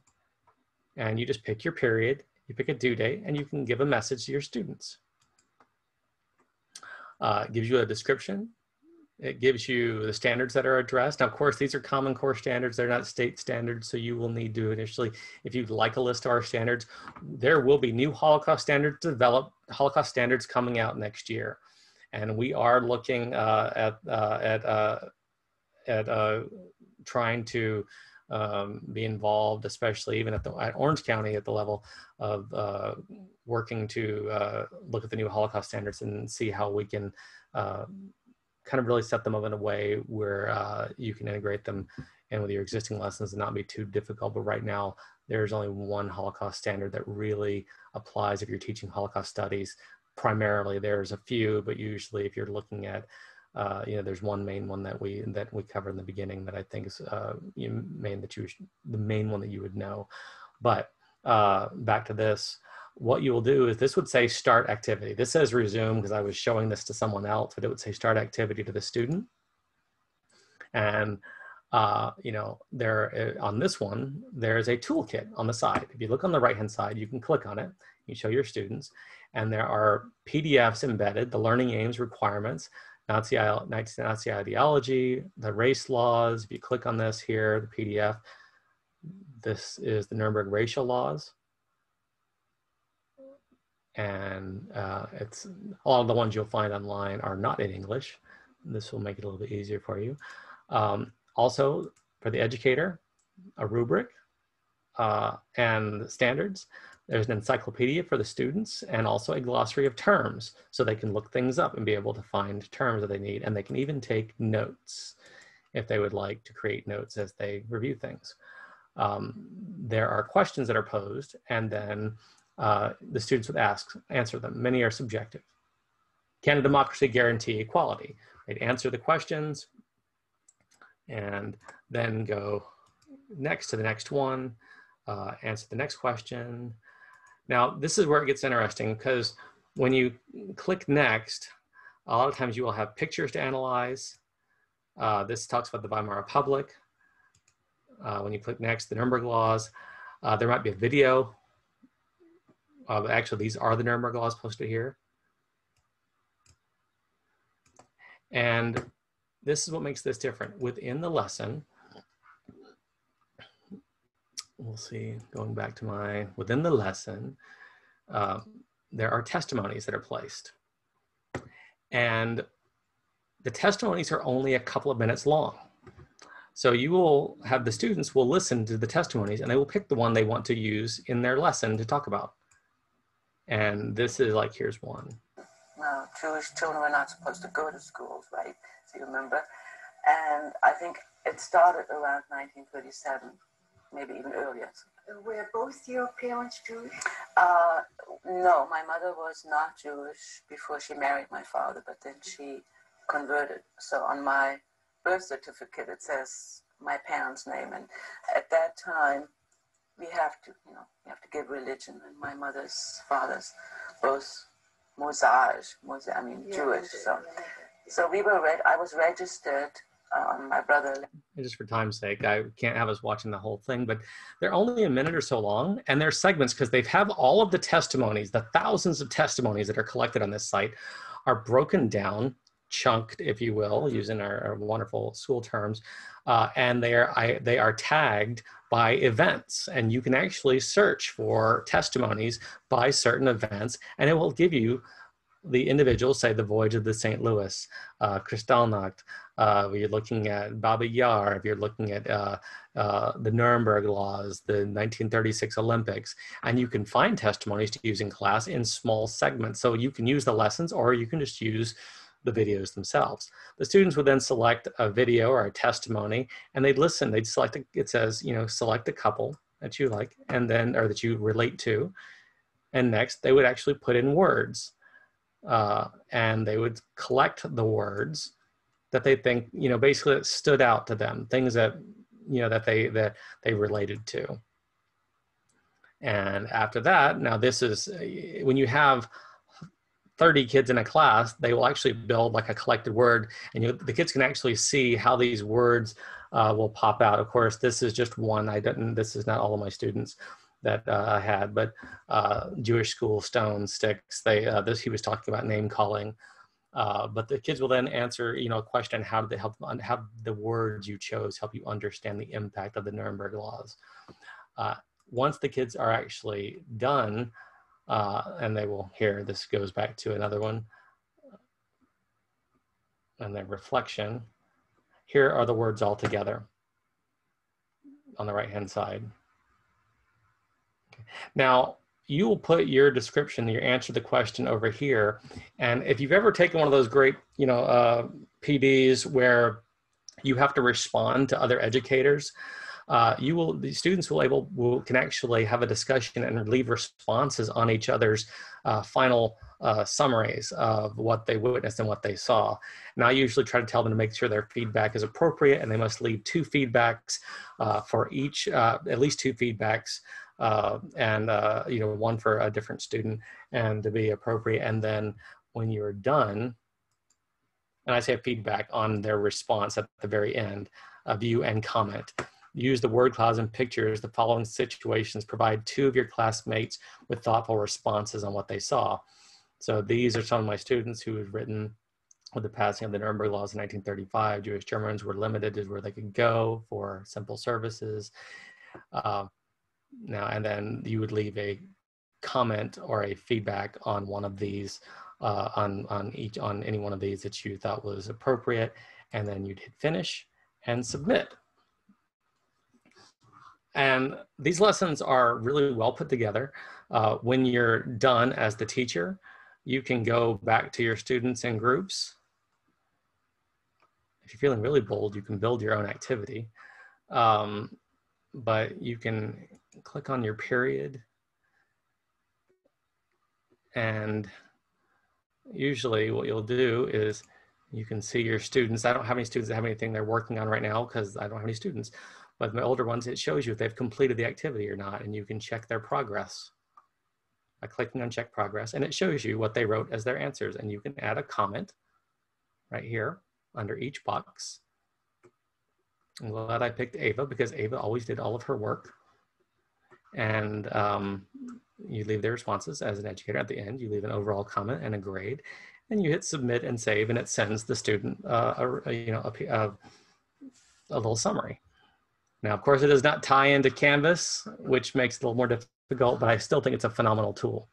and you just pick your period, you pick a due date, and you can give a message to your students. It gives you a description. It gives you the standards that are addressed. Now, of course, these are Common Core standards. They're not state standards, so you will need to initially, if you'd like a list of our standards, there will be new Holocaust standards developed, Holocaust standards coming out next year. And we are looking at trying to be involved, especially even at Orange County at the level of working to look at the new Holocaust standards and see how we can kind of really set them up in a way where you can integrate them in with your existing lessons and not be too difficult. But right now, there's only one Holocaust standard that really applies if you're teaching Holocaust studies. Primarily, there's a few, but usually if you're looking at, there's one main one that we covered in the beginning that I think is the main one that you would know. But back to this. What you will do is this would say start activity. This says resume because I was showing this to someone else, but it would say start activity to the student. And, on this one, there's a toolkit on the side. If you look on the right-hand side, you can click on it. You show your students, and there are PDFs embedded, the learning aims, requirements, Nazi ideology, the race laws. If you click on this here, the PDF, this is the Nuremberg racial laws. And it's a lot of the ones you'll find online are not in English. This will make it a little bit easier for you. Also, for the educator, a rubric and standards. There's an encyclopedia for the students and also a glossary of terms so they can look things up and be able to find terms that they need. And they can even take notes if they would like to create notes as they review things. There are questions that are posed, and then the students would answer them. Many are subjective. Can a democracy guarantee equality? They'd answer the questions and then go next to the next one, answer the next question. Now, this is where it gets interesting because when you click next, a lot of times you will have pictures to analyze. This talks about the Weimar Republic. When you click next, the Nuremberg laws, there might be a video. Actually, these are the Nuremberg laws posted here. And this is what makes this different. Within the lesson, we'll see, going back to within the lesson, there are testimonies that are placed. And the testimonies are only a couple of minutes long. So you will have the students will listen to the testimonies and they will pick the one they want to use in their lesson to talk about. And this is like, here's one. No, Jewish children were not supposed to go to schools, right? So you remember? And I think it started around 1937, maybe even earlier. Were both your parents Jewish? No, my mother was not Jewish before she married my father, but then she converted. So on my birth certificate, it says my parents' name. And at that time, we have to, you know, we have to give religion. And my mother's father's both I mean, Jewish. So we were I was registered. My brother. Just for time's sake, I can't have us watching the whole thing, but they're only a minute or so long, and they're segments because they have all of the testimonies, the thousands of testimonies that are collected on this site are broken down, chunked, if you will, using our wonderful school terms, and they are tagged by events, and you can actually search for testimonies by certain events, and it will give you the individuals, say the Voyage of the St. Louis, Kristallnacht, you're looking at Baba Yar, if you're looking at the Nuremberg laws, the 1936 Olympics, and you can find testimonies to use in class in small segments. So you can use the lessons, or you can just use the videos themselves. The students would then select a video or a testimony, and they'd listen. They'd select, it says, you know, select a couple that you like, and then, or that you relate to. And next, they would actually put in words. And they would collect the words that they think, you know, basically that stood out to them, things that, you know, that they related to. And after that, now this is, when you have 30 kids in a class, they will actually build like a collected word, and the kids can actually see how these words will pop out. Of course, this is just one. This is not all of my students that I had, but Jewish school, stones, sticks, he was talking about name calling, but the kids will then answer, you know, a question, how did they help, how the words you chose help you understand the impact of the Nuremberg laws. Once the kids are actually done, and they will hear, this goes back to another one, and their reflection, here are the words all together on the right-hand side. Now, you will put your description, your answer to the question over here. And if you've ever taken one of those great, you know, PDs where you have to respond to other educators, the students can actually have a discussion and leave responses on each other's final summaries of what they witnessed and what they saw. And I usually try to tell them to make sure their feedback is appropriate, and they must leave 2 feedbacks for each, at least 2 feedbacks, and you know, 1 for a different student, and to be appropriate. And then when you're done, and I say feedback on their response at the very end, view and comment. Use the word clouds and pictures. The following situations provide 2 of your classmates with thoughtful responses on what they saw. So these are some of my students who have written, with the passing of the Nuremberg laws in 1935, Jewish Germans were limited to where they could go for simple services. Now, and then you would leave a comment or a feedback on one of these, on any one of these that you thought was appropriate, and then you'd hit finish and submit. And these lessons are really well put together. When you're done as the teacher, you can go back to your students in groups. If you're feeling really bold, you can build your own activity. But you can click on your period. And usually what you'll do is you can see your students. I don't have any students that have anything they're working on right now because I don't have any students. But my older ones, it shows you if they've completed the activity or not, and you can check their progress by clicking on check progress, and it shows you what they wrote as their answers. And you can add a comment right here under each box. I'm glad I picked Ava because Ava always did all of her work. And you leave their responses as an educator at the end. You leave an overall comment and a grade, and you hit submit and save, and it sends the student a little summary. Now, of course, it does not tie into Canvas, which makes it a little more difficult, but I still think it's a phenomenal tool.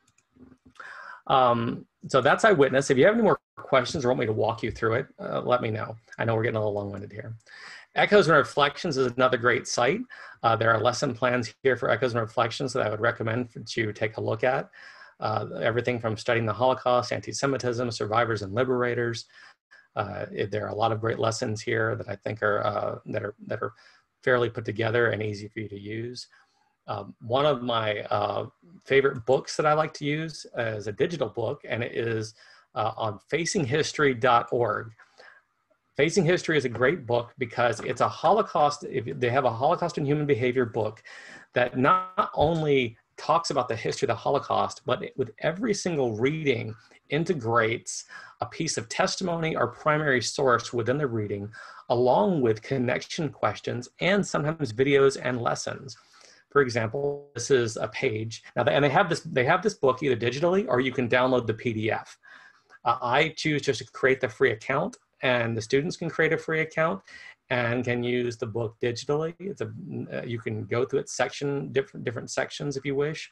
So that's Eyewitness. If you have any more questions or want me to walk you through it, let me know. I know we're getting a little long-winded here. Echoes and Reflections is another great site. There are lesson plans here for Echoes and Reflections that I would recommend to take a look at. Everything from studying the Holocaust, anti-Semitism, survivors and liberators. There are a lot of great lessons here that I think are that are fairly put together and easy for you to use. One of my favorite books that I like to use is a digital book, and it is on facinghistory.org. Facing History is a great book because it's a Holocaust, they have a Holocaust and Human Behavior book that not only talks about the history of the Holocaust, but with every single reading integrates a piece of testimony or primary source within the reading, along with connection questions and sometimes videos and lessons. For example, this is a page. Now, and they have this book either digitally or you can download the PDF. I choose just to create the free account, and the students can create a free account and can use the book digitally. You can go through its different sections if you wish,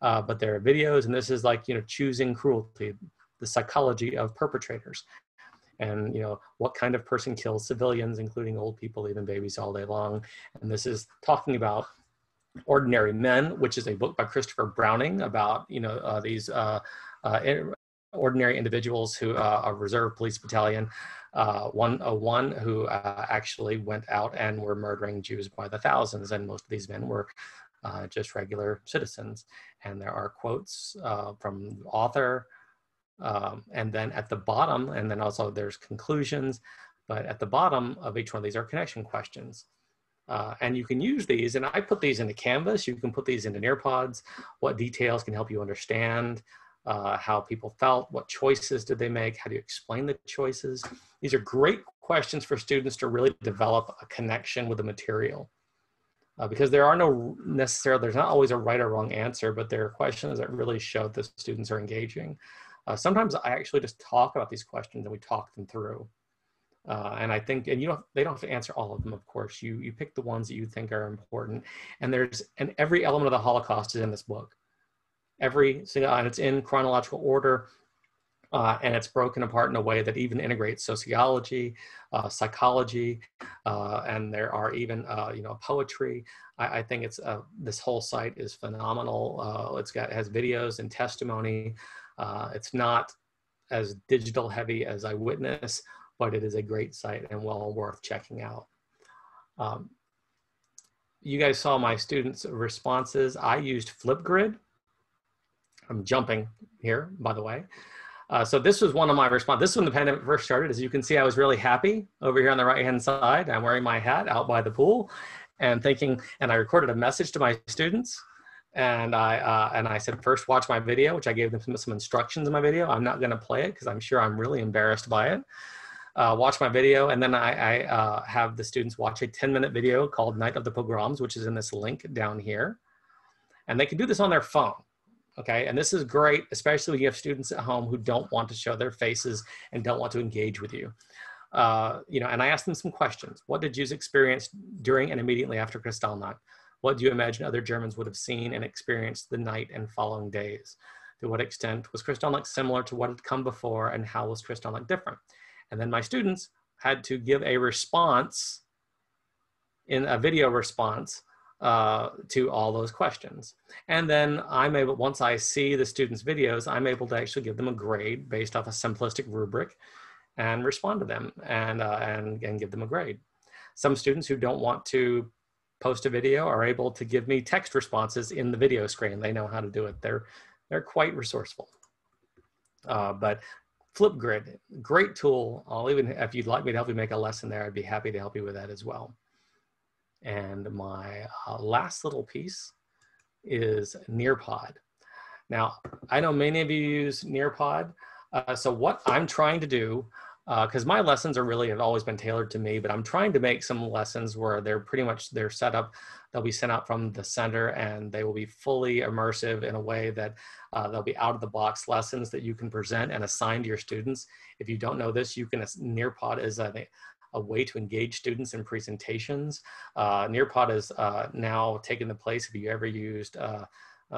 but there are videos, and this is like, choosing cruelty, the psychology of perpetrators, and what kind of person kills civilians, including old people, even babies, all day long. And this is talking about Ordinary Men, which is a book by Christopher Browning about these ordinary individuals who are reserve police battalion 101 who actually went out and were murdering Jews by the thousands, and most of these men were just regular citizens. And there are quotes from the author, and then at the bottom, and then also there's conclusions, but at the bottom of each one of these are connection questions. And you can use these, and I put these into Canvas, you can put these into Nearpods, what details can help you understand how people felt, what choices did they make, how do you explain the choices. These are great questions for students to really develop a connection with the material. Because there's not always a right or wrong answer, but there are questions that really show that students are engaging. Sometimes I actually just talk about these questions and we talk them through. And I think, and they don't have to answer all of them, of course. You pick the ones that you think are important. And every element of the Holocaust is in this book. Every single, and it's in chronological order, and it's broken apart in a way that even integrates sociology, psychology, and there are even poetry. I think this whole site is phenomenal. It has videos and testimony. It's not as digital heavy as Eyewitness, but it is a great site and well worth checking out. You guys saw my students' responses. I used Flipgrid. I'm jumping here, by the way. So this was one of my responses. This is when the pandemic first started. As you can see, I was really happy over here on the right-hand side. I'm wearing my hat out by the pool and I recorded a message to my students. And I said, first watch my video, which I gave them some instructions in my video. I'm not gonna play it because I'm sure I'm really embarrassed by it. Watch my video, and then I have the students watch a 10-minute video called Night of the Pogroms, which is in this link down here. And they can do this on their phone. Okay, and this is great, especially when you have students at home who don't want to show their faces and don't want to engage with you. And I asked them some questions. What did Jews experience during and immediately after Kristallnacht? What do you imagine other Germans would have seen and experienced the night and following days? To what extent was Kristallnacht similar to what had come before, and how was Kristallnacht different? And then my students had to give a response, in a video response, to all those questions. And then once I see the students' videos, I'm able to actually give them a grade based off a simplistic rubric and respond to them and give them a grade. Some students who don't want to post a video are able to give me text responses in the video screen. They know how to do it. They're quite resourceful. But Flipgrid, great tool. If you'd like me to help you make a lesson there, I'd be happy to help you with that as well. And my last little piece is Nearpod. Now, I know many of you use Nearpod. So what I'm trying to do, because my lessons have always been tailored to me, but I'm trying to make some lessons where they're set up, they'll be sent out from the center, and they will be fully immersive in a way that they'll be out of the box lessons that you can present and assign to your students. If you don't know this, Nearpod is a way to engage students in presentations. Nearpod is now taken the place, if you ever used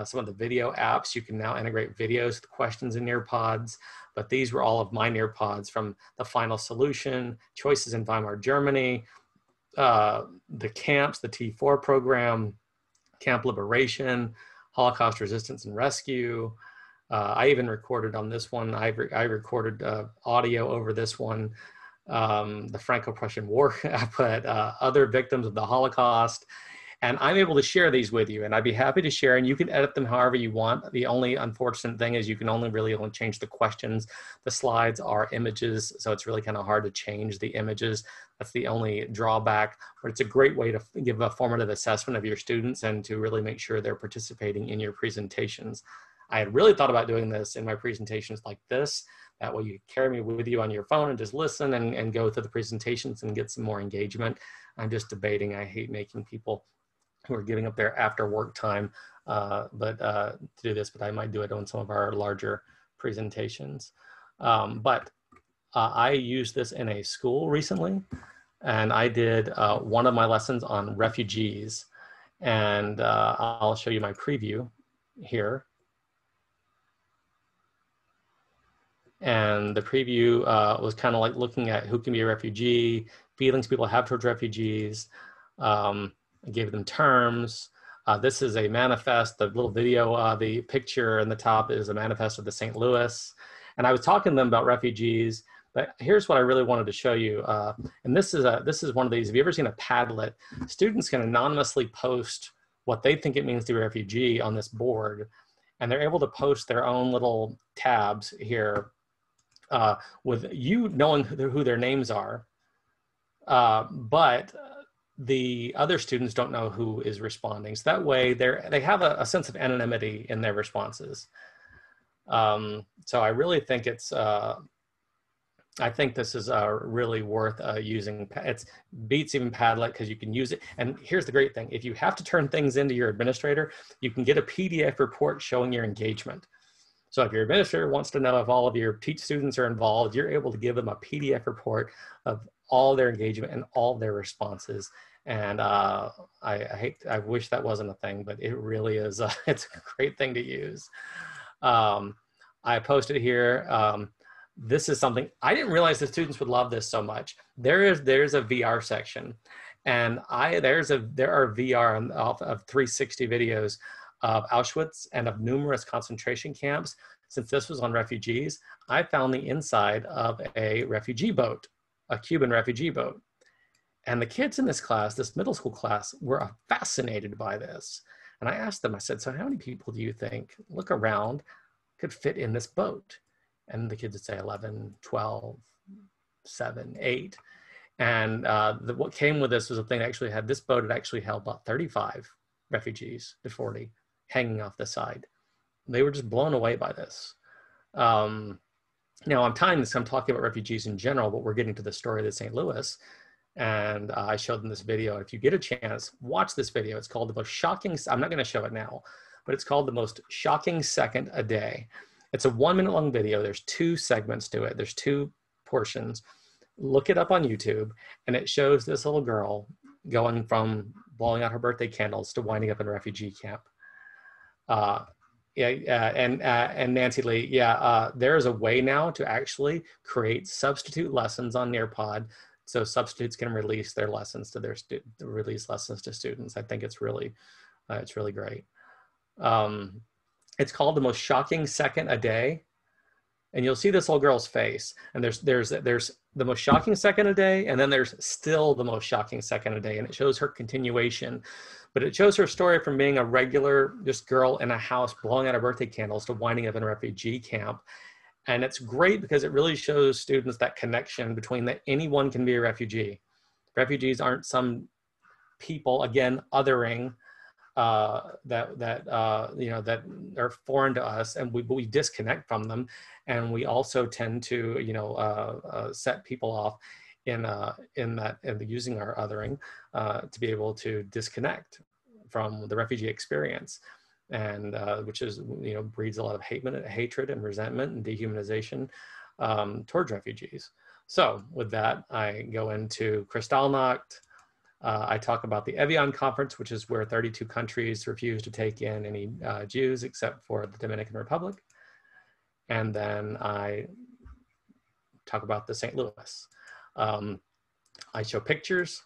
some of the video apps, you can now integrate videos with questions in Nearpods. But these were all of my Nearpods, from The Final Solution, Choices in Weimar Germany, the camps, the T4 program, Camp Liberation, Holocaust Resistance and Rescue. I even recorded on this one, I recorded audio over this one, the Franco-Prussian War, I put other victims of the Holocaust. And I'm able to share these with you, and I'd be happy to share, and you can edit them however you want. The only unfortunate thing is you can only change the questions. The slides are images, so it's really kind of hard to change the images. That's the only drawback, but it's a great way to give a formative assessment of your students and to really make sure they're participating in your presentations. I had really thought about doing this in my presentations like this. That way you carry me with you on your phone and just listen and go through the presentations and get some more engagement. I'm just debating. I hate making people who are giving up their after work time to do this, but I might do it on some of our larger presentations. I used this in a school recently, and I did one of my lessons on refugees, and I'll show you my preview here. And the preview was kind of like looking at who can be a refugee, feelings people have towards refugees. I gave them terms. This is a manifest, the little video, the picture in the top is a manifest of the St. Louis. And I was talking to them about refugees, but here's what I really wanted to show you. And this is one of these, have you ever seen a Padlet? Students can anonymously post what they think it means to be a refugee on this board. And they're able to post their own little tabs here with you knowing who their names are. But the other students don't know who is responding. So that way they have a sense of anonymity in their responses. So I really think I think this is really worth using. It beats even Padlet because you can use it. And here's the great thing. If you have to turn things into your administrator, you can get a PDF report showing your engagement. So if your administrator wants to know if all of your students are involved, you're able to give them a PDF report of all their engagement and all their responses. And I wish that wasn't a thing, but it really is. It's a great thing to use. I posted here. This is something I didn't realize the students would love this so much. There's a VR section, and there are VR of 360 videos of Auschwitz and of numerous concentration camps. Since this was on refugees, I found the inside of a refugee boat, a Cuban refugee boat. And the kids in this class, this middle school class, were fascinated by this. And I asked them, I said, so how many people do you think, look around, could fit in this boat? And the kids would say 11, 12, 7, 8. And what came with this was a thing that actually had, this boat had actually held about 35 refugees to 40 hanging off the side. They were just blown away by this. Now I'm talking about refugees in general, but we're getting to the story of the St. Louis. And I showed them this video. If you get a chance, watch this video. It's called The Most Shocking, I'm not gonna show it now, but it's called The Most Shocking Second a Day. It's a 1 minute long video. There's 2 segments to it. There's 2 portions. Look it up on YouTube, and it shows this little girl going from blowing out her birthday candles to winding up in a refugee camp. And Nancy Lee, there is a way now to actually create substitute lessons on Nearpod, so substitutes can release their lessons to lessons to students. I think it's really great. It's called The Most Shocking Second a Day, and you'll see this little girl's face. And there's the most shocking second a day, and then there's still the most shocking second a day, and it shows her continuation. But it shows her story from being a regular just girl in a house blowing out her birthday candles to winding up in a refugee camp. And it's great because it really shows students that connection between that anyone can be a refugee. Refugees aren't some people, again, othering, that are foreign to us, and we disconnect from them, and we also tend to set people off in using our othering to be able to disconnect from the refugee experience, and which is breeds a lot of hatred and resentment and dehumanization towards refugees. So with that, I go into Kristallnacht. I talk about the Evian Conference, which is where 32 countries refuse to take in any Jews except for the Dominican Republic. And then I talk about the St. Louis. I show pictures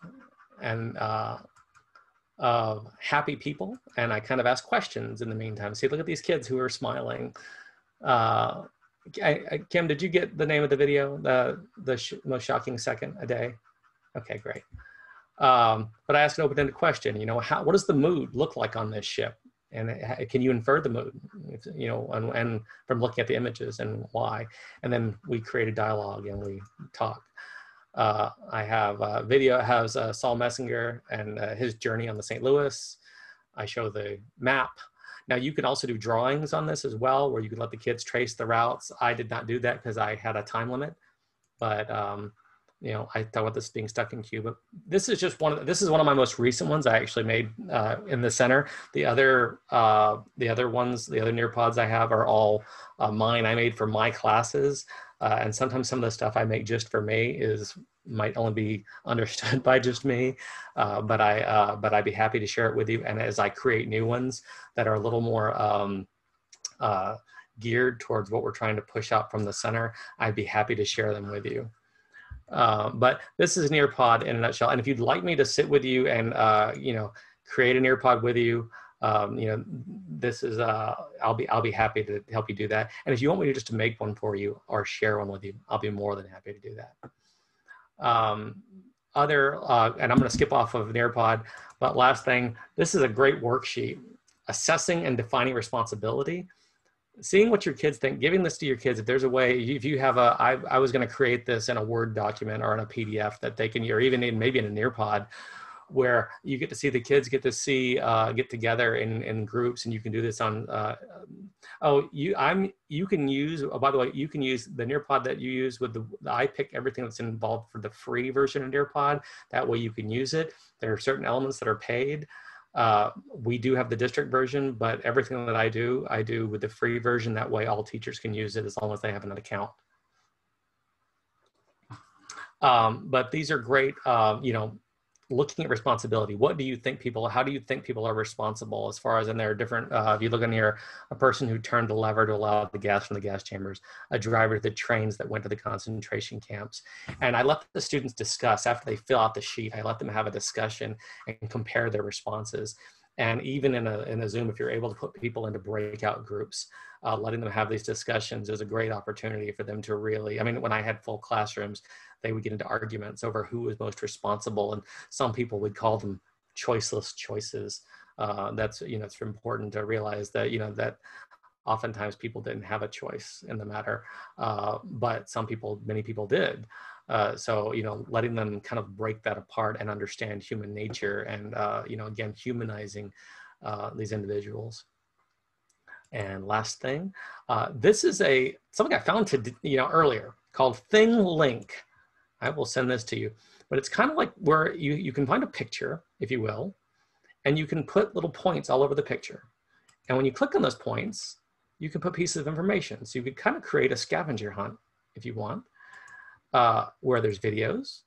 and of happy people, and I kind of ask questions in the meantime. See, look at these kids who are smiling. Kim, did you get the name of the video, the most shocking second a day? Okay, great. But I ask an open-ended question, you know, what does the mood look like on this ship? And can you infer the mood, you know, and from looking at the images and why? And then we create a dialogue and we talk. I have a video, it has Saul Messinger and his journey on the St. Louis. I show the map. Now you can also do drawings on this as well, where you can let the kids trace the routes. I did not do that because I had a time limit, but you know, I thought about this being stuck in queue, but this is just this is one of my most recent ones I actually made in the center. The other ones, the other Nearpods I have are all mine. I made for my classes. And sometimes some of the stuff I make just for me might only be understood by just me, but I'd be happy to share it with you. And as I create new ones that are a little more geared towards what we're trying to push out from the center, I'd be happy to share them with you. But this is Nearpod in a nutshell. And if you'd like me to sit with you and you know, create a Nearpod with you, you know, this is I'll be happy to help you do that. And if you want me to just to make one for you or share one with you, I'll be more than happy to do that. And I'm going to skip off of Nearpod, but last thing, this is a great worksheet: assessing and defining responsibility. Seeing what your kids think, giving this to your kids. If there's a way, if you have I was going to create this in a Word document or in a PDF that they can, or even maybe in a Nearpod, where you get to see the kids get to see, get together in groups, and you can do this on, you can use, oh, by the way, you can use the Nearpod that you use with I pick everything that's involved for the free version of Nearpod. That way you can use it. There are certain elements that are paid. We do have the district version, but everything that I do with the free version. That way all teachers can use it as long as they have an account. But these are great, you know, looking at responsibility. What do you think how do you think people are responsible as far as, and there are different, if you look in here, a person who turned the lever to allow the gas from the gas chambers, a driver to the trains that went to the concentration camps. And I let the students discuss, after they fill out the sheet, I let them have a discussion and compare their responses. And even in a Zoom, if you're able to put people into breakout groups, letting them have these discussions is a great opportunity for them to really, I mean, when I had full classrooms, they would get into arguments over who was most responsible. And some people would call them choiceless choices. That's, you know, it's important to realize that, you know, that oftentimes people didn't have a choice in the matter, but many people did. So, you know, letting them kind of break that apart and understand human nature and, you know, again, humanizing these individuals. And last thing, this is something I found earlier called Thing Link. I will send this to you, but it's kind of like where you can find a picture, if you will, and you can put little points all over the picture. And when you click on those points, you can put pieces of information. So you could kind of create a scavenger hunt if you want, where there's videos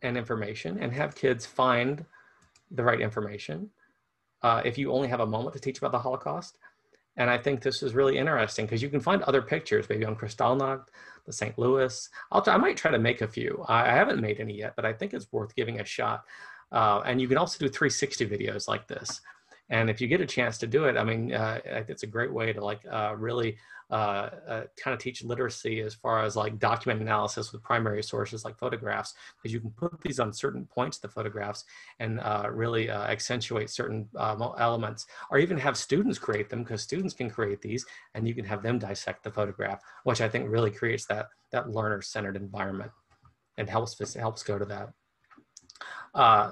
and information, and have kids find the right information. If you only have a moment to teach about the Holocaust. And I think this is really interesting because you can find other pictures, maybe on Kristallnacht, the St. Louis. I might try to make a few. I haven't made any yet, but I think it's worth giving a shot. And you can also do 360 videos like this. And if you get a chance to do it, I mean, it's a great way to like really kind of teach literacy as far as like document analysis with primary sources like photographs, because you can put these on certain points of the photographs and really accentuate certain elements, or even have students create them, because students can create these and you can have them dissect the photograph, which I think really creates that learner-centered environment and helps go to that.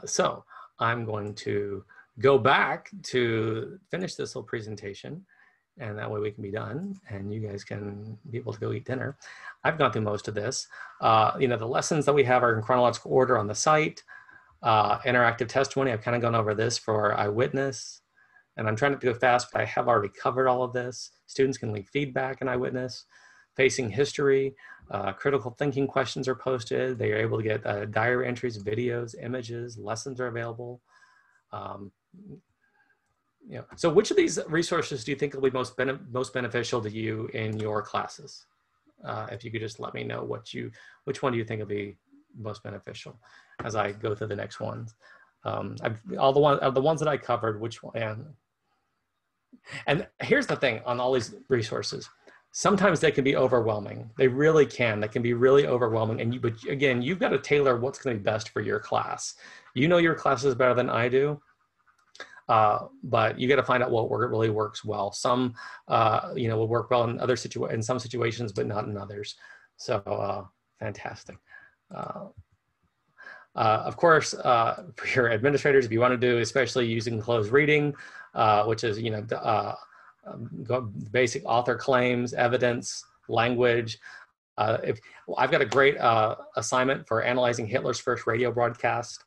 So I'm going to go back to finish this whole presentation, and that way we can be done and you guys can be able to go eat dinner. I've gone through most of this. You know, the lessons that we have are in chronological order on the site. Interactive testimony, I've kind of gone over this for Eyewitness, and I'm trying to go fast, but I have already covered all of this. Students can leave feedback in Eyewitness. Facing history, critical thinking questions are posted. They are able to get diary entries, videos, images, lessons are available. You know, so which of these resources do you think will be most beneficial to you in your classes? If you could just let me know which one do you think will be most beneficial as I go through the next ones. All the ones that I covered, which one? And here's the thing on all these resources. sometimes they can be overwhelming. They really can. They can be really overwhelming. And but again, you've got to tailor what's going to be best for your class. You know your classes better than I do, but you got to find out what really works well. Some, will work well in some situations, but not in others. So fantastic. Of course, for your administrators, if you want to do, especially using closed reading, which is, basic author claims, evidence, language. I've got a great assignment for analyzing Hitler's first radio broadcast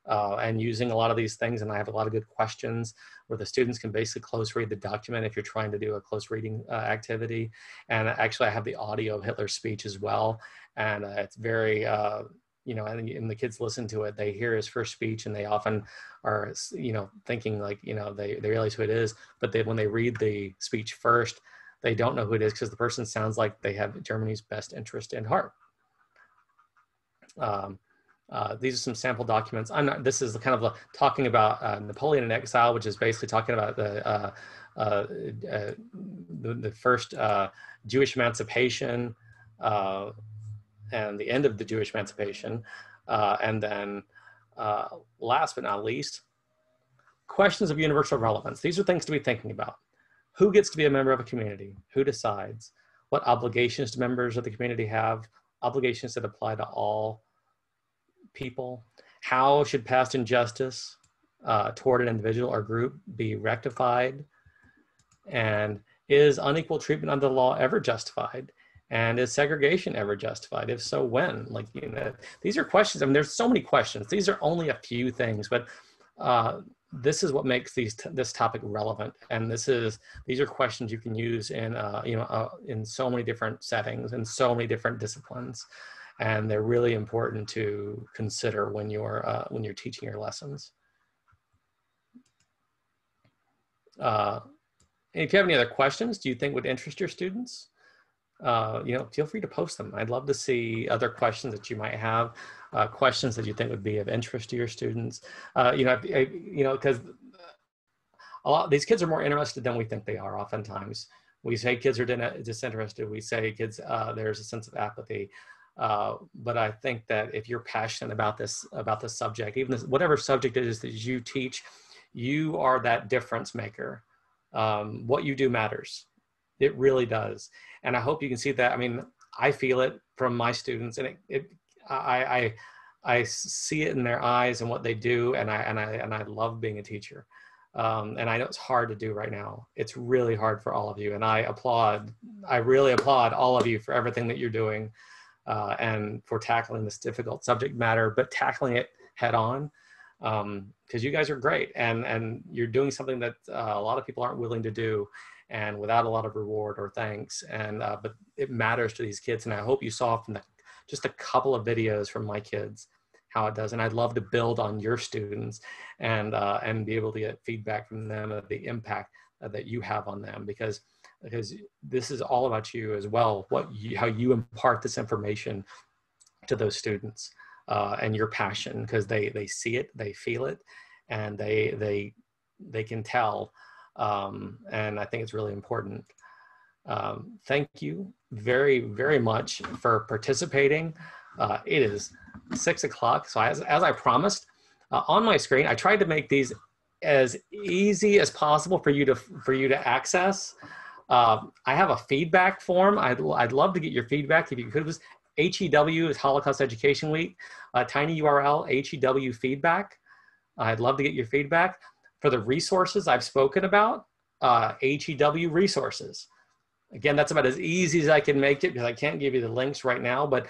and using a lot of these things, and I have a lot of good questions where the students can basically close read the document if you're trying to do a close reading activity. And actually I have the audio of Hitler's speech as well, and it's very, and the kids listen to it, they hear his first speech and they often are, thinking like, they realize who it is, but when they read the speech first, they don't know who it is because the person sounds like they have Germany's best interest in heart. These are some sample documents. This is kind of talking about Napoleon in exile, which is basically talking about the first Jewish emancipation, and the end of the Jewish emancipation. And then last but not least, questions of universal relevance. These are things to be thinking about. Who gets to be a member of a community? Who decides? What obligations do members of the community have? Obligations that apply to all people. How should past injustice toward an individual or group be rectified? And is unequal treatment under the law ever justified? And is segregation ever justified? If so, when? These are questions. I mean, there's so many questions. These are only a few things, but this is what makes this topic relevant. And these are questions you can use in in so many different settings and so many different disciplines, and they're really important to consider when you're teaching your lessons. If you have any other questions, do you think would interest your students? Feel free to post them. I'd love to see other questions that you might have, questions that you think would be of interest to your students. Because these kids are more interested than we think they are. Oftentimes, we say kids are disinterested. We say kids there's a sense of apathy. But I think that if you're passionate about this subject, even whatever subject it is that you teach, you are that difference maker. What you do matters. It really does. And I hope you can see that. I mean, I feel it from my students, and I see it in their eyes and what they do. And I love being a teacher. And I know it's hard to do right now. It's really hard for all of you. And I really applaud all of you for everything that you're doing, and for tackling this difficult subject matter, but tackling it head on. Because you guys are great, and you're doing something that a lot of people aren't willing to do, and without a lot of reward or thanks. And but it matters to these kids, and I hope you saw from just a couple of videos from my kids how it does. And I'd love to build on your students and be able to get feedback from them of the impact that you have on them, because this is all about you as well. How you impart this information to those students. And your passion, because they see it, they feel it, and they can tell. And I think it's really important. Thank you very, very much for participating. It is 6 o'clock, so as I promised, on my screen, I tried to make these as easy as possible for you to access. I have a feedback form. I'd love to get your feedback if you could. HEW is Holocaust Education Week. Tiny URL, HEW feedback. I'd love to get your feedback. For the resources I've spoken about, HEW resources. Again, that's about as easy as I can make it, because I can't give you the links right now, but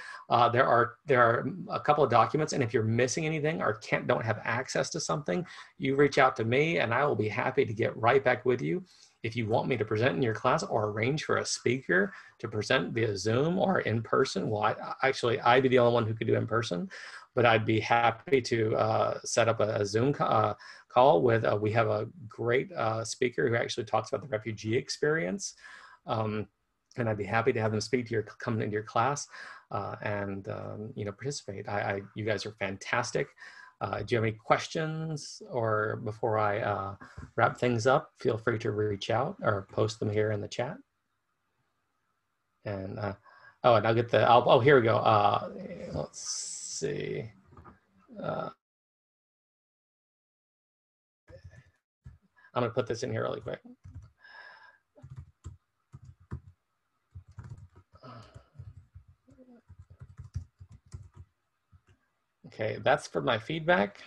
there are a couple of documents, and if you're missing anything or don't have access to something, you reach out to me and I will be happy to get right back with you. If you want me to present in your class or arrange for a speaker to present via Zoom or in person, well, I'd be the only one who could do in person, but I'd be happy to set up a Zoom call with, we have a great speaker who actually talks about the refugee experience. And I'd be happy to have them come into your class and participate. You guys are fantastic. Do you have any questions, or before I wrap things up, feel free to reach out or post them here in the chat. And oh, and I'll get the, oh, here we go. Let's see. I'm gonna put this in here really quick. Okay, that's for my feedback.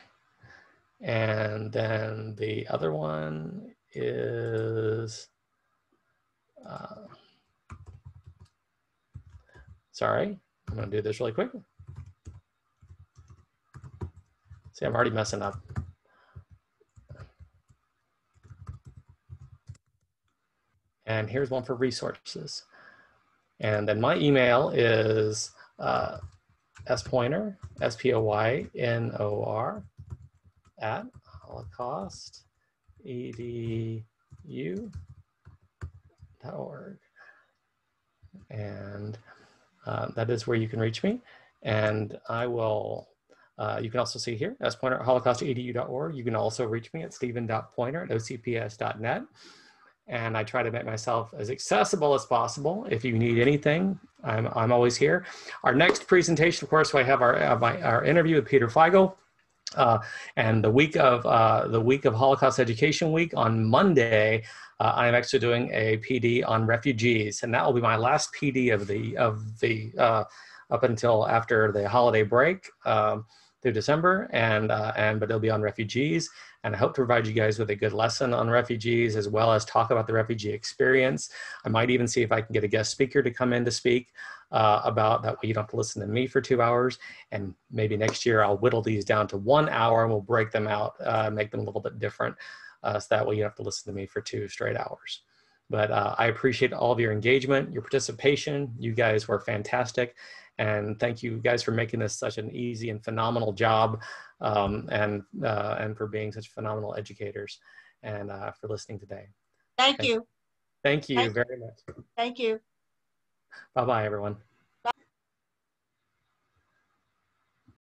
And then the other one is, sorry, I'm gonna do this really quick. See, I'm already messing up. And here's one for resources. And then my email is spoynor, SPOYNOR, at holocaustedu.org. And that is where you can reach me. And I will, you can also see here, spoynor at holocaustedu.org. You can also reach me at stephen.poynor@ocps.net. And I try to make myself as accessible as possible. If you need anything, I'm always here. Our next presentation, of course, we have our interview with Peter Feigl. And the week of Holocaust Education Week on Monday, I'm actually doing a PD on refugees, and that will be my last PD of the up until after the holiday break through December, but it'll be on refugees. And I hope to provide you guys with a good lesson on refugees, as well as talk about the refugee experience. I might even see if I can get a guest speaker to come in to speak about that way. You don't have to listen to me for 2 hours. And maybe next year I'll whittle these down to 1 hour and we'll break them out, make them a little bit different. So that way you don't have to listen to me for 2 straight hours. But I appreciate all of your engagement, your participation. You guys were fantastic. And thank you guys for making this such an easy and phenomenal job, and for being such phenomenal educators, and for listening today. Thank you. Thank you very much. Thank you. Bye-bye, everyone.